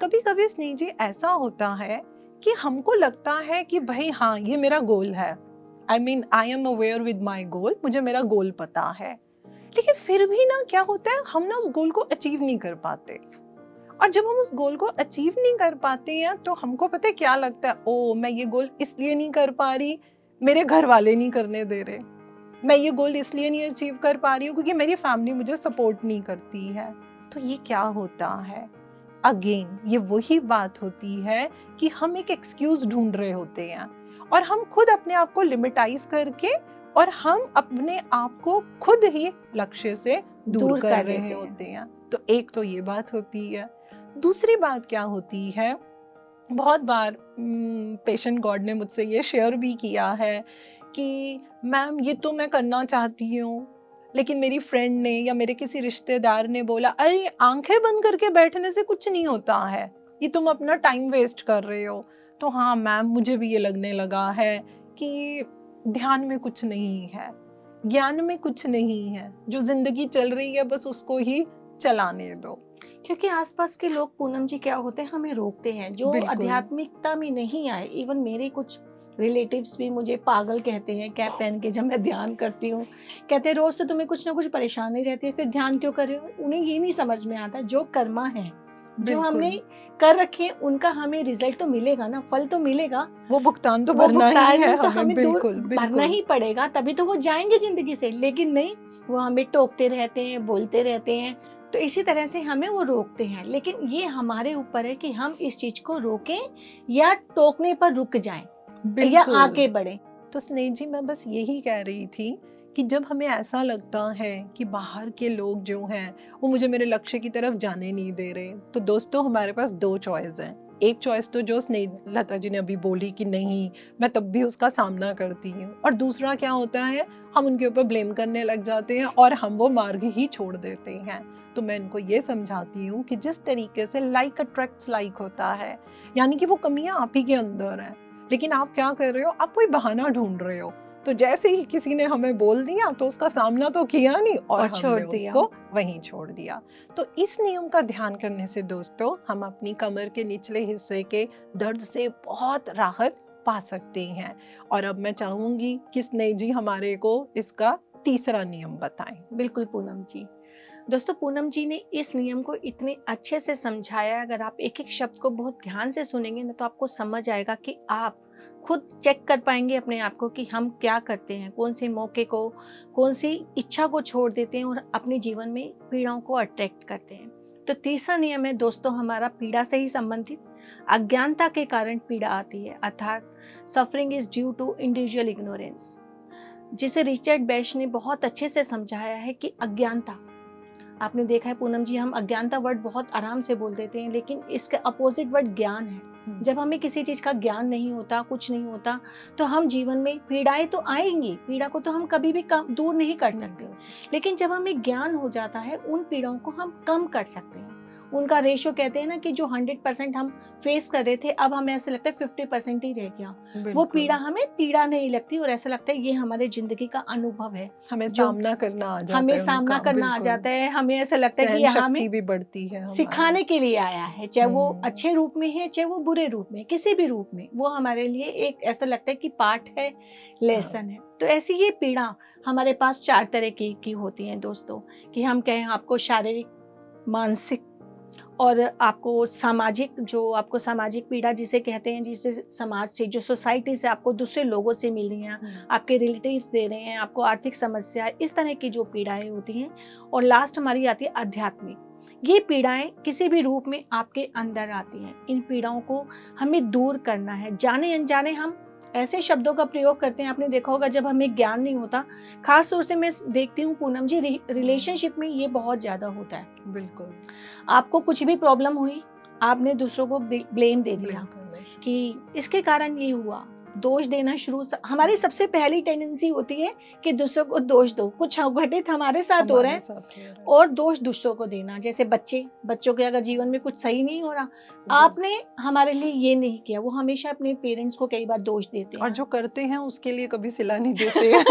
कभी कभी स्नेह जी ऐसा होता है कि हमको लगता है कि भाई हाँ ये मेरा गोल है, I am aware with my goal, मुझे मेरा गोल पता है, लेकिन फिर भी ना क्या होता है, हम ना उस गोल को अचीव नहीं कर पाते। और जब हम उस गोल को अचीव नहीं कर पाते हैं तो हमको पता है क्या लगता है, ओ मैं ये गोल इसलिए नहीं कर पा रही, मेरे घर वाले नहीं करने दे रहे, मैं ये गोल इसलिए नहीं अचीव कर पा रही हूँ क्योंकि मेरी फैमिली मुझे सपोर्ट नहीं करती है। तो ये क्या होता है, अगेन ये वही बात होती है कि हम एक एक्सक्यूज ढूंढ रहे होते हैं और हम खुद अपने आप को लिमिटाइज करके और हम अपने आप को खुद ही लक्ष्य से दूर कर रहे होते हैं। तो एक तो ये बात होती है। दूसरी बात क्या होती है, बहुत बार पेशेंट गॉड ने मुझसे ये शेयर भी किया है कि मैम ये तो मैं करना चाहती हूँ, लेकिन मेरी फ्रेंड ने या मेरे किसी रिश्तेदार ने बोला अरे आंखें बंद करके बैठने से कुछ नहीं होता है, ये तुम अपना टाइम वेस्ट कर रहे हो। तो हाँ मैम मुझे भी ये लगने लगा है कि ध्यान में कुछ नहीं है, ज्ञान में कुछ नहीं है, जो जिंदगी चल रही है बस उसको ही चलाने दो। क्योंकि आसपास के लोग पूनम जी क्या होते हैं, हमें रोकते हैं, जो आध्यात्मिकता में नहीं आए। इवन मेरे कुछ रिलेटिव्स भी मुझे पागल कहते हैं कैप पहन के, जब मैं ध्यान करती हूँ कहते हैं रोज तो तुम्हें कुछ ना कुछ परेशानी रहती है, फिर ध्यान क्यों कर रहे हो। उन्हें ये नहीं समझ में आता, जो कर्मा है जो हमने कर रखे उनका हमें रिजल्ट तो मिलेगा ना, फल तो मिलेगा, वो भुगतान तो भरना ही है, तो हमें बिल्कुल भरना ही पड़ेगा, तभी तो वो जाएंगे जिंदगी से। लेकिन नहीं, वो हमें टोकते रहते हैं, बोलते रहते हैं, तो इसी तरह से हमें वो रोकते हैं। लेकिन ये हमारे ऊपर है कि हम इस चीज को रोकें या टोकने पर रुक जाएं या आगे बढ़ें। तो स्नेह जी मैं बस यही कह रही थी कि जब हमें ऐसा लगता है कि बाहर के लोग जो हैं वो मुझे मेरे लक्ष्य की तरफ जाने नहीं दे रहे, तो दोस्तों हमारे पास दो चॉइस हैं। एक चॉइस तो जो स्नेहलता जी ने अभी बोली कि नहीं मैं तब भी उसका सामना करती हूँ, और दूसरा क्या होता है, हम उनके ऊपर ब्लेम करने लग जाते हैं और हम वो मार्ग ही छोड़ देते हैं। तो मैं इनको ये समझाती हूँ कि जिस तरीके से लाइक अट्रैक्ट्स लाइक होता है, यानी कि वो कमियां आप ही के अंदर हैं, लेकिन आप क्या कर रहे हो, आप कोई बहाना ढूंढ रहे हो। तो जैसे ही किसी ने हमें बोल दिया तो उसका सामना तो किया नहीं और हमने उसको वहीं छोड़ दिया। तो इस नियम का ध्यान करने से दोस्तों हम अपनी कमर के निचले हिस्से के दर्द से बहुत राहत पा सकते हैं। और अब मैं चाहूंगी कि स्नेह जी हमारे को इसका तीसरा नियम बताएं। बिल्कुल पूनम जी। दोस्तों पूनम जी ने इस नियम को इतने अच्छे से समझाया, अगर आप एक एक शब्द को बहुत ध्यान से सुनेंगे ना तो आपको समझ आएगा कि आप खुद चेक कर पाएंगे अपने आप को कि हम क्या करते हैं, कौन से मौके को, कौन सी इच्छा को छोड़ देते हैं और अपने जीवन में पीड़ाओं को अट्रैक्ट करते हैं। तो तीसरा नियम है दोस्तों हमारा पीड़ा से ही संबंधित। अज्ञानता के कारण पीड़ा आती है, अर्थात suffering is due to individual ignorance, जिसे रिचर्ड बैश ने बहुत अच्छे से समझाया है कि अज्ञानता, आपने देखा है पूनम जी हम अज्ञानता वर्ड बहुत आराम से बोल देते हैं, लेकिन इसके अपोजिट वर्ड ज्ञान है। जब हमें किसी चीज का ज्ञान नहीं होता, कुछ नहीं होता, तो हम जीवन में पीड़ाएं तो आएंगी, पीड़ा को तो हम कभी भी दूर नहीं कर सकते, लेकिन जब हमें ज्ञान हो जाता है उन पीड़ाओं को हम कम कर सकते हैं। उनका रेशो कहते हैं ना कि जो 100% हम फेस कर रहे थे अब हमें ऐसा लगता है 50% ही रह गया। वो पीड़ा हमें पीड़ा नहीं लगती और ऐसा लगता है ये हमारे जिंदगी का अनुभव है, हमें सामना करना आ जाता है, हमें सामना करना आ जाता है। हमें ऐसा लगता है कि ये हमें भी बढ़ती है, सिखाने के लिए आया है, चाहे वो अच्छे रूप में है चाहे वो बुरे रूप में, किसी भी रूप में वो हमारे लिए एक ऐसा लगता है कि पाठ है, लेसन है। तो ऐसी ये पीड़ा हमारे पास 4 तरह की होती हैं दोस्तों, कि हम कहें आपको शारीरिक, मानसिक और आपको सामाजिक, जो आपको सामाजिक पीड़ा जिसे कहते हैं, जिसे समाज से, जो सोसाइटी से आपको दूसरे लोगों से मिल रही हैं, आपके रिलेटिव्स दे रहे हैं, आपको आर्थिक समस्या, इस तरह की जो पीड़ाएं होती हैं। और लास्ट हमारी आती है आध्यात्मिक। ये पीड़ाएं किसी भी रूप में आपके अंदर आती हैं। इन पीड़ाओं को हमें दूर करना है। जाने अनजाने हम ऐसे शब्दों का प्रयोग करते हैं, आपने देखा होगा जब हमें ज्ञान नहीं होता, खास तौर से मैं देखती हूँ पूनम जी रिलेशनशिप में ये बहुत ज्यादा होता है। बिल्कुल, आपको कुछ भी प्रॉब्लम हुई, आपने दूसरों को ब्लेम दे दिया कि इसके कारण ये हुआ, दोष देना शुरू। हमारी सबसे पहली टेंडेंसी होती है कि दूसरों को दोष दो, कुछ घटित हमारे साथ हो रहा है और दोष दूसरों को देना। जैसे बच्चों के अगर जीवन में कुछ सही नहीं हो रहा, आपने हमारे लिए ये नहीं किया, वो हमेशा अपने पेरेंट्स को कई बार दोष देते हैं, और जो करते हैं उसके लिए कभी सिला नहीं देते हैं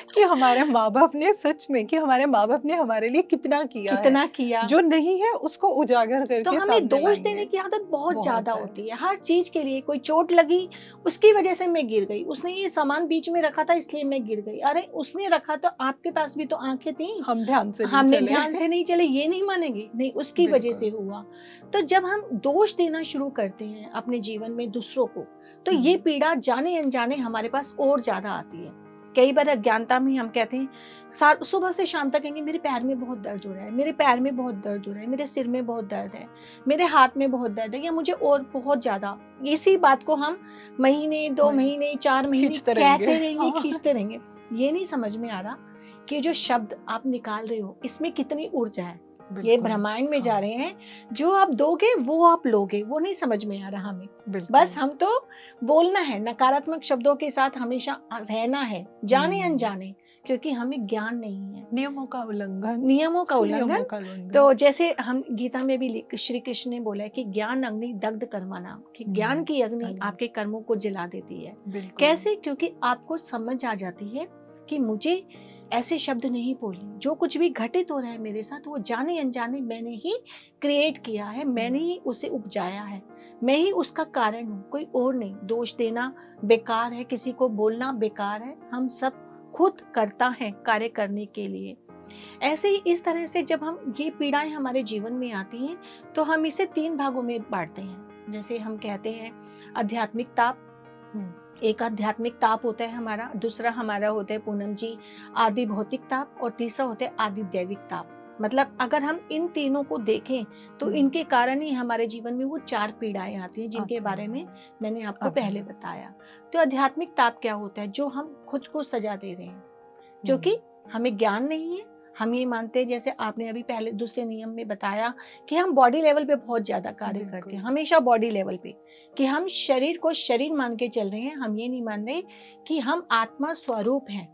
कि हमारे माँ बाप ने, सच में कि हमारे माँ बाप ने हमारे लिए कितना किया, जो नहीं है उसको उजागर करके तो हमें दोष देने की आदत बहुत ज्यादा होती है। हर चीज के लिए, कोई चोट लगी उसकी वजह से मैं गिर गई, उसने ये सामान बीच में रखा था इसलिए मैं गिर गई, अरे उसने रखा तो आपके पास भी तो आंखें थी, हम ध्यान से नहीं चले, ये नहीं मानेंगे, नहीं उसकी वजह से हुआ। तो जब हम दोष देना शुरू करते हैं अपने जीवन में दूसरों को, तो ये पीड़ा जाने अनजाने हमारे पास और ज्यादा आती है। कई बार अज्ञानता में हम कहते हैं, सुबह से शाम तक कहेंगे मेरे पैर में बहुत दर्द हो रहा है, मेरे पैर में बहुत दर्द हो रहा है, मेरे सिर में बहुत दर्द है, मेरे हाथ में बहुत दर्द है, या मुझे और बहुत ज्यादा। इसी बात को हम महीने, 2 महीने, 4 महीने कहते रहेंगे, खींचते रहेंगे। ये नहीं समझ में आ रहा कि जो शब्द आप निकाल रहे हो इसमें कितनी ऊर्जा है। ये ब्रह्मांड में जा रहे हैं, जो आप दोगे वो आप लोगे, वो नहीं समझ में आ रहा हमें। बस हम तो बोलना है, नकारात्मक शब्दों के साथ हमेशा रहना है, जाने अनजाने, क्योंकि हमें ज्ञान नहीं है। नियमों का उल्लंघन। तो जैसे हम गीता में भी श्री कृष्ण ने बोला है कि ज्ञान अग्नि दग्ध कर्मणाम, कि ज्ञान की अग्नि आपके कर्मों को जला देती है। कैसे? क्योंकि आपको समझ आ जाती है कि मुझे ऐसे शब्द नहीं बोलने, जो कुछ भी घटित हो रहा है मेरे साथ वो जाने अनजाने मैंने ही क्रिएट किया है, मैंने ही उसे उपजाया है, मैं ही उसका कारण हूँ, कोई और नहीं। दोष देना बेकार है, किसी को बोलना बेकार है, हम सब खुद करता है कार्य करने के लिए। ऐसे ही इस तरह से जब हम ये पीड़ाएं हमारे जीवन में आती हैं तो हम इसे 3 भागों में बांटते हैं। जैसे हम कहते हैं आध्यात्मिक ताप, एक आध्यात्मिक ताप होता है हमारा, दूसरा हमारा होता है पूनम जी आदि भौतिक ताप, और तीसरा होता है आदि दैविक ताप। मतलब अगर हम इन तीनों को देखें तो इनके कारण ही हमारे जीवन में वो 4 पीड़ाएं आती हैं, जिनके बारे में मैंने आपको पहले बताया। तो आध्यात्मिक ताप क्या होता है? जो हम खुद को सजा दे रहे हैं, क्योंकि हमें ज्ञान नहीं है, हम ये मानते हैं, जैसे आपने अभी पहले दूसरे नियम में बताया कि हम बॉडी लेवल पे बहुत ज्यादा कार्य करते हैं, हमेशा बॉडी लेवल पे, कि हम शरीर को शरीर मान के चल रहे हैं। हम ये नहीं मान रहे कि हम आत्मा स्वरूप हैं।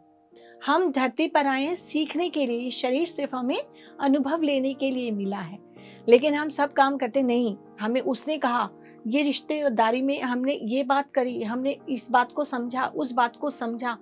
हम धरती पर आए हैं सीखने के लिए, शरीर सिर्फ हमें अनुभव लेने के लिए मिला है। लेकिन हम सब काम करते नहीं। हमें उसने कहा, ये रिश्तेदारी में हमने ये बात करी, हमने इस बात को समझा, उस बात को समझा,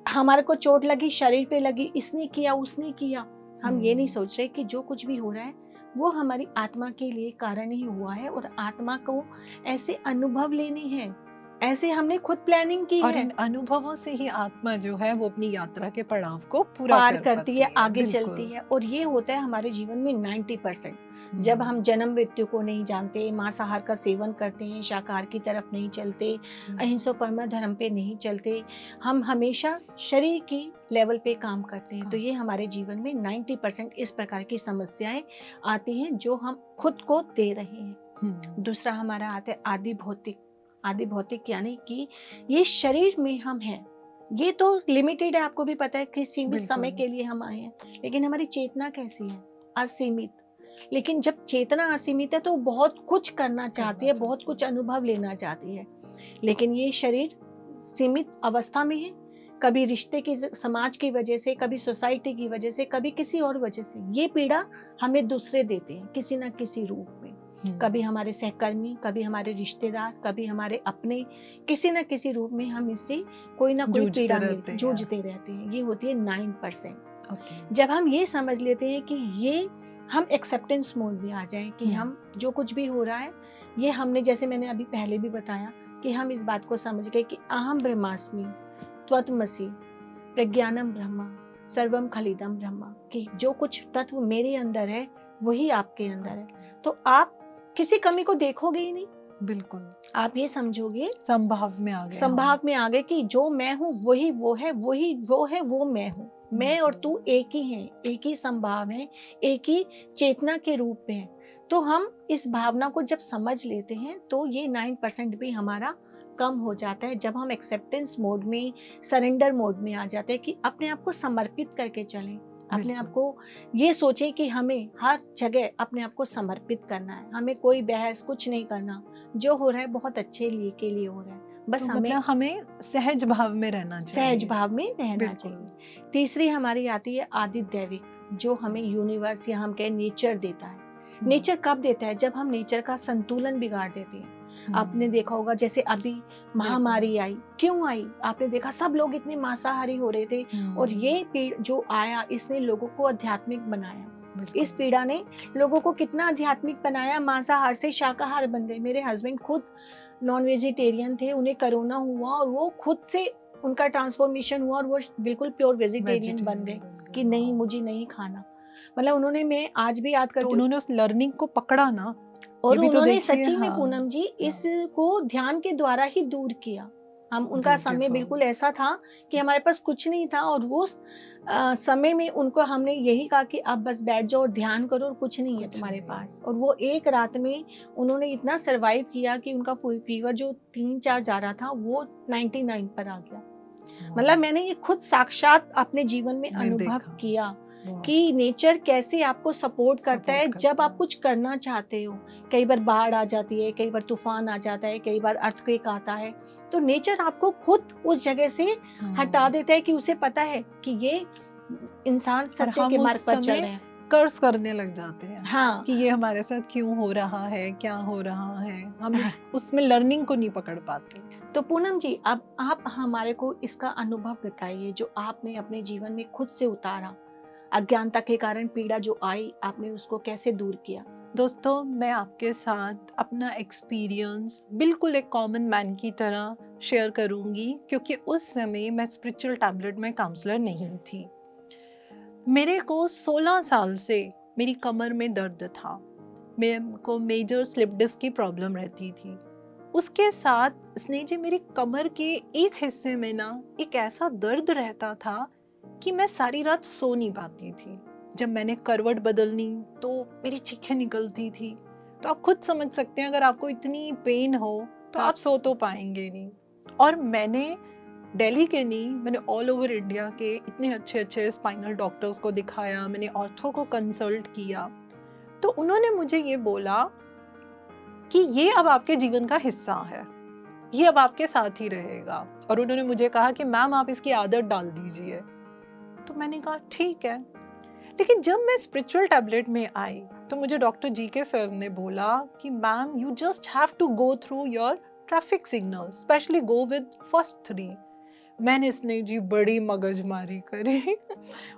हमारे को चोट लगी, शरीर पे लगी, इसने किया, उसने किया। हम ये नहीं सोच रहे कि जो कुछ भी हो रहा है वो हमारी आत्मा के लिए कारण ही हुआ है, और आत्मा को ऐसे अनुभव लेने हैं, ऐसे हमने खुद प्लानिंग की और है। इन अनुभवों से ही आत्मा जो है वो अपनी यात्रा के पड़ाव को पूरा पार कर करती पाती है, आगे बिल्कुल। चलती है। और ये होता है हमारे जीवन में 90%। जब हम जन्म मृत्यु को नहीं जानते, मांसाहार का सेवन करते हैं, शाकाहार की तरफ नहीं चलते, अहिंसा परम धर्म पे नहीं चलते, हम हमेशा शरीर की लेवल पे काम करते हैं, तो ये हमारे जीवन में 90% इस प्रकार की समस्याएं आती हैं जो हम खुद को दे रहे हैं। दूसरा हमारा आता है आदि भौतिक। आदि भौतिक यानी कि ये शरीर में हम हैं, ये तो लिमिटेड है, आपको भी पता है कि सीमित समय के लिए हम आए हैं। लेकिन हमारी चेतना कैसी है? असीमित। लेकिन जब चेतना असीमित है तो बहुत कुछ करना चाहती है, बहुत कुछ अनुभव लेना चाहती है। लेकिन ये शरीर सीमित अवस्था में है, कभी रिश्ते की, समाज की वजह से, कभी सोसाइटी की वजह से, कभी किसी और वजह से ये पीड़ा हमें दूसरे देते हैं किसी न किसी रूप में। कभी हमारे सहकर्मी, कभी हमारे रिश्तेदार, कभी हमारे अपने, किसी न किसी रूप में हम इससे कोई ना कोई पीड़ा में जूझते रहते हैं। ये होती है 9%। जब हम ये समझ लेते हैं कि ये, हम एक्सेप्टेंस मोड में आ जाएं कि हम जो कुछ भी हो रहा है ये हमने, जैसे मैंने अभी पहले भी बताया कि हम इस बात को समझ गए कि अहम ब्रह्मास्मि त्वत्मसि प्रज्ञानम ब्रह्मा सर्वम खलिदम ब्रह्मा, कि जो कुछ तत्व मेरे अंदर है वही आपके अंदर है। तो आप किसी कमी को देखोगे ही नहीं, बिल्कुल आप ये समझोगे, संभाव में आ गए कि जो मैं हूँ वही वो है, वही वो है, वो मैं हूँ। मैं और तू एक ही हैं, एक ही संभाव है, एक ही चेतना के रूप में है। तो हम इस भावना को जब समझ लेते हैं तो ये 9% भी हमारा कम हो जाता है। जब हम एक्सेप्टेंस मोड में, सरेंडर मोड में आ जाते हैं कि अपने आप को समर्पित करके चलें, अपने आप को ये सोचें कि हमें हर जगह अपने आप को समर्पित करना है, हमें कोई बहस कुछ नहीं करना, जो हो रहा है बहुत अच्छे लिए के लिए हो रहा है, बस तो हमें सहज भाव में रहना चाहिए, सहज भाव में रहना चाहिए। तीसरी हमारी आती है आदि दैविक, जो हमें यूनिवर्स या हम कहें नेचर देता है। नेचर कब देता है? जब हम नेचर का संतुलन बिगाड़ देते हैं। आपने देखा होगा जैसे अभी महामारी आई, क्यों आई? आपने देखा सब लोग इतने मांसाहारी हो रहे थे, और ये पीड़ा जो आया इसने लोगों को आध्यात्मिक बनाया। इस पीड़ा ने लोगों को कितना आध्यात्मिक बनाया, मांसाहार से शाकाहार बन गए। मेरे हस्बैंड खुद नॉन वेजिटेरियन थे, उन्हें कोरोना हुआ और वो खुद से उनका ट्रांसफॉर्मेशन हुआ और वो बिल्कुल प्योर वेजिटेरियन बन गए कि नहीं, मुझे नहीं खाना। मतलब उन्होंने, मैं आज भी याद करती हूँ, उन्होंने उस लर्निंग को पकड़ा ना, और उन्होंने सच्ची में पूनम जी इसको ध्यान के द्वारा ही दूर किया। हम, उनका समय बिल्कुल ऐसा था कि हमारे पास कुछ नहीं था, और वो समय में उनको हमने यही कहा कि आप बस बैठ जाओ और ध्यान करो और कुछ नहीं है तुम्हारे पास। और वो एक रात में उन्होंने इतना सरवाइव किया कि उनका फीवर जो 3-4 जा रहा था वो 99 पर आ गया। मतलब मैंने ये खुद साक्षात अपने जीवन में अनुभव किया कि नेचर कैसे आपको सपोर्ट करता है जब आप कुछ करना चाहते हो। कई बार बाढ़ आ जाती है, कई बार तूफान आ जाता है, कई बार अर्थक्वेक आता है, तो नेचर आपको खुद उस जगह से हटा देता है कि उसे पता है कि ये इंसान सत्य के मार्ग पर चल रहे हैं। कर्ज करने लग जाते हैं, हाँ, कि ये हमारे साथ क्यों हो रहा है, क्या हो रहा है, हम उसमें लर्निंग को नहीं पकड़ पाते। तो पूनम जी, अब आप हमारे को इसका अनुभव बताइए जो आपने अपने जीवन में खुद से उतारा। अज्ञानता के कारण पीड़ा जो आई, आपने उसको कैसे दूर किया? दोस्तों, मैं आपके साथ अपना एक्सपीरियंस बिल्कुल एक कॉमन मैन की तरह शेयर करूंगी, क्योंकि उस समय मैं स्पिरिचुअल टैबलेट में काउंसलर नहीं थी। मेरे को 16 साल से मेरी कमर में दर्द था, मेरे को मेजर स्लिप डिस्क की प्रॉब्लम रहती थी। उसके साथ स्नेह जी, मेरी कमर के एक हिस्से में ना एक ऐसा दर्द रहता था कि मैं सारी रात सो नहीं पाती थी। जब मैंने करवट बदलनी तो मेरी चीखें निकलती थी। तो आप खुद समझ सकते हैं, अगर आपको इतनी पेन हो तो आप सो तो पाएंगे नहीं। और मैंने दिल्ली के नहीं, मैंने ऑल ओवर इंडिया के इतने अच्छे अच्छे स्पाइनल डॉक्टर्स को दिखाया, मैंने ऑर्थो को कंसल्ट किया, तो उन्होंने मुझे ये बोला कि ये अब आपके जीवन का हिस्सा है, ये अब आपके साथ ही रहेगा। और उन्होंने मुझे कहा कि मैम आप इसकी आदत डाल दीजिए। तो मैंने कहा ठीक है। लेकिन जब मैं स्पिरिचुअल टैबलेट में आई तो मुझे डॉक्टर जी के सर ने बोला कि ma'am you just have to go through your traffic signal, specially go with first 3। मैंने स्नेह जी बड़ी मगजमारी करी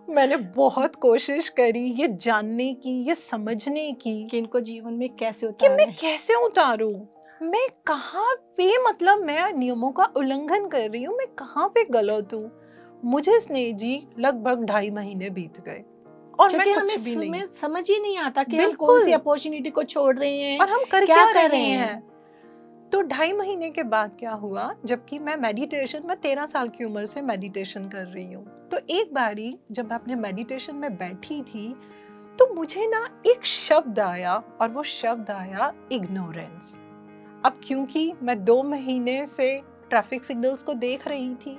मैंने बहुत कोशिश करी ये जानने की, ये समझने की कि इनको जीवन में कैसे कि उतारें। मैं कैसे उतारूं, मैं कहाँ पे, मतलब मैं नियमों का उल्लंघन कर रही हूँ, मैं कहाँ पे गलत हूँ। मुझे स्नेह जी लगभग 2.5 महीने बीत गए और मैं कुछ भी नहीं, समझ ही नहीं आता कि हम बिल्कुल। कौन सी अपॉर्चुनिटी को छोड़ रहे हैं और हम कर क्या क्या कर रहे हैं। तो 2.5 महीने के बाद क्या हुआ, जबकि मैं 13 साल की उम्र से मेडिटेशन कर रही हूँ, तो एक बारी जब मैं अपने मेडिटेशन में बैठी थी तो मुझे ना एक शब्द आया, और वो शब्द आया इग्नोरेंस। अब क्योंकि मैं 2 महीने से ट्रैफिक सिग्नल्स को देख रही थी,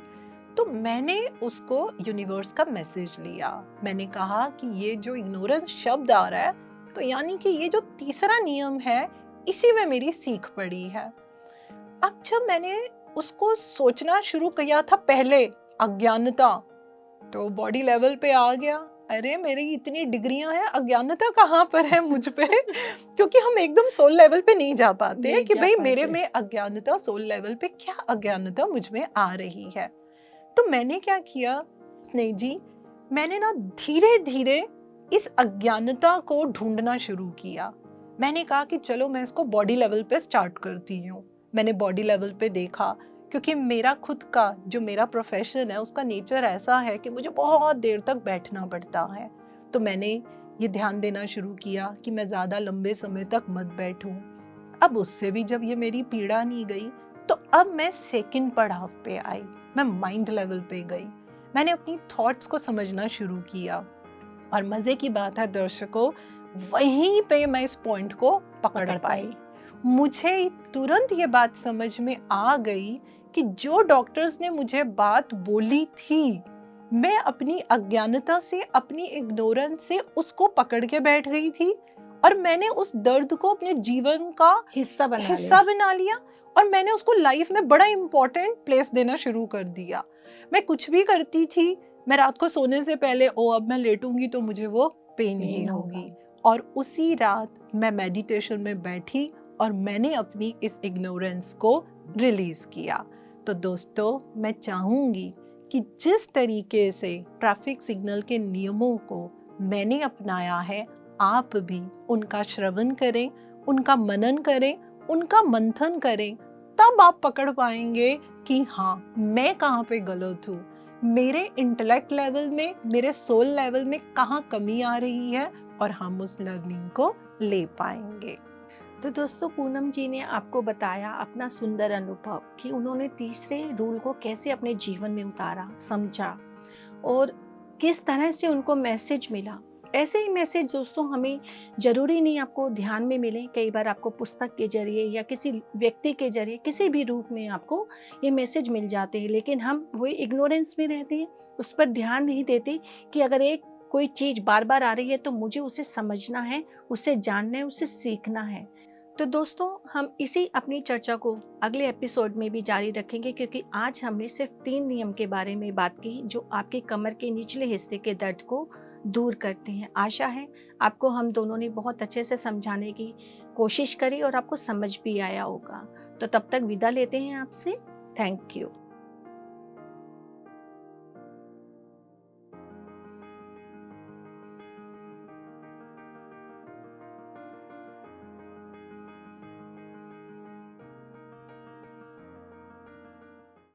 तो मैंने उसको यूनिवर्स का मैसेज लिया। मैंने कहा कि ये जो इग्नोरेंस शब्द आ रहा है, तो यानी कि ये जो तीसरा नियम है, इसी में मेरी सीख पड़ी है। अब जब मैंने उसको सोचना शुरू किया था, पहले अज्ञानता, तो बॉडी लेवल पे आ गया, अरे मेरी इतनी डिग्रियां हैं, अज्ञानता कहाँ पर है मुझ पे क्योंकि हम एकदम सोल लेवल पे नहीं जा पाते हैं कि भाई मेरे में अज्ञानता, सोल लेवल पे क्या अज्ञानता मुझ में आ रही है। तो मैंने क्या किया स्नेह जी, मैंने ना धीरे धीरे इस अज्ञानता को ढूंढना शुरू किया। मैंने कहा कि चलो मैं इसको बॉडी लेवल पे स्टार्ट करती हूँ। मैंने बॉडी लेवल पे देखा, क्योंकि मेरा खुद का जो मेरा प्रोफेशन है उसका नेचर ऐसा है कि मुझे बहुत देर तक बैठना पड़ता है, तो मैंने ये ध्यान देना शुरू किया कि मैं ज़्यादा लंबे समय तक मत बैठूं। अब उससे भी जब ये मेरी पीड़ा नहीं गई, तो अब मैं सेकंड पड़ाव पे आई, मैं माइंड लेवल पे गई। मैंने अपनी थॉट्स को समझना शुरू किया, और मज़े की बात है दर्शकों, वहीं पे मैं इस पॉइंट को पकड़ पाई। मुझे तुरंत ये बात समझ में आ गई कि जो डॉक्टर्स ने मुझे बात बोली थी, मैं अपनी अज्ञानता से, अपनी इग्नोरेंस से उसको पकड़ के बैठ गई थी, और मैंने उस दर्द को अपने जीवन का हिस्सा बना लिया, और मैंने उसको लाइफ में बड़ा इम्पोर्टेंट प्लेस देना शुरू कर दिया। मैं कुछ भी करती थी, मैं रात को सोने से पहले अब मैं लेटूंगी तो मुझे वो पेन ही होगी, और उसी रात मैं मेडिटेशन में बैठी और मैंने अपनी इस इग्नोरेंस को रिलीज किया। तो दोस्तों, मैं चाहूंगी कि जिस तरीके से ट्रैफिक सिग्नल के नियमों को मैंने अपनाया है, आप भी उनका श्रवण करें, उनका मनन करें, उनका मंथन करें, तब आप पकड़ पाएंगे कि हाँ, मैं कहाँ पे गलत हूँ, मेरे इंटेलेक्ट लेवल में, मेरे सोल लेवल में कहाँ कमी आ रही है, और हम उस लर्निंग को ले पाएंगे। तो दोस्तों, पूनम जी ने आपको बताया अपना सुंदर अनुभव कि उन्होंने तीसरे रूल को कैसे अपने जीवन में उतारा, समझा, और किस तरह से उनको मैसेज मिला। ऐसे ही मैसेज दोस्तों हमें ज़रूरी नहीं आपको ध्यान में मिले, कई बार आपको पुस्तक के जरिए या किसी व्यक्ति के जरिए, किसी भी रूप में आपको ये मैसेज मिल जाते हैं, लेकिन हम वही इग्नोरेंस में रहते हैं, उस पर ध्यान नहीं देते कि अगर एक कोई चीज़ बार बार आ रही है तो मुझे उसे समझना है, उसे जानना है, उसे सीखना है। तो दोस्तों, हम इसी अपनी चर्चा को अगले एपिसोड में भी जारी रखेंगे, क्योंकि आज हमने सिर्फ 3 नियम के बारे में बात की जो आपके कमर के निचले हिस्से के दर्द को दूर करते हैं। आशा है आपको हम दोनों ने बहुत अच्छे से समझाने की कोशिश करी और आपको समझ भी आया होगा। तो तब तक विदा लेते हैं आपसे। Thank you.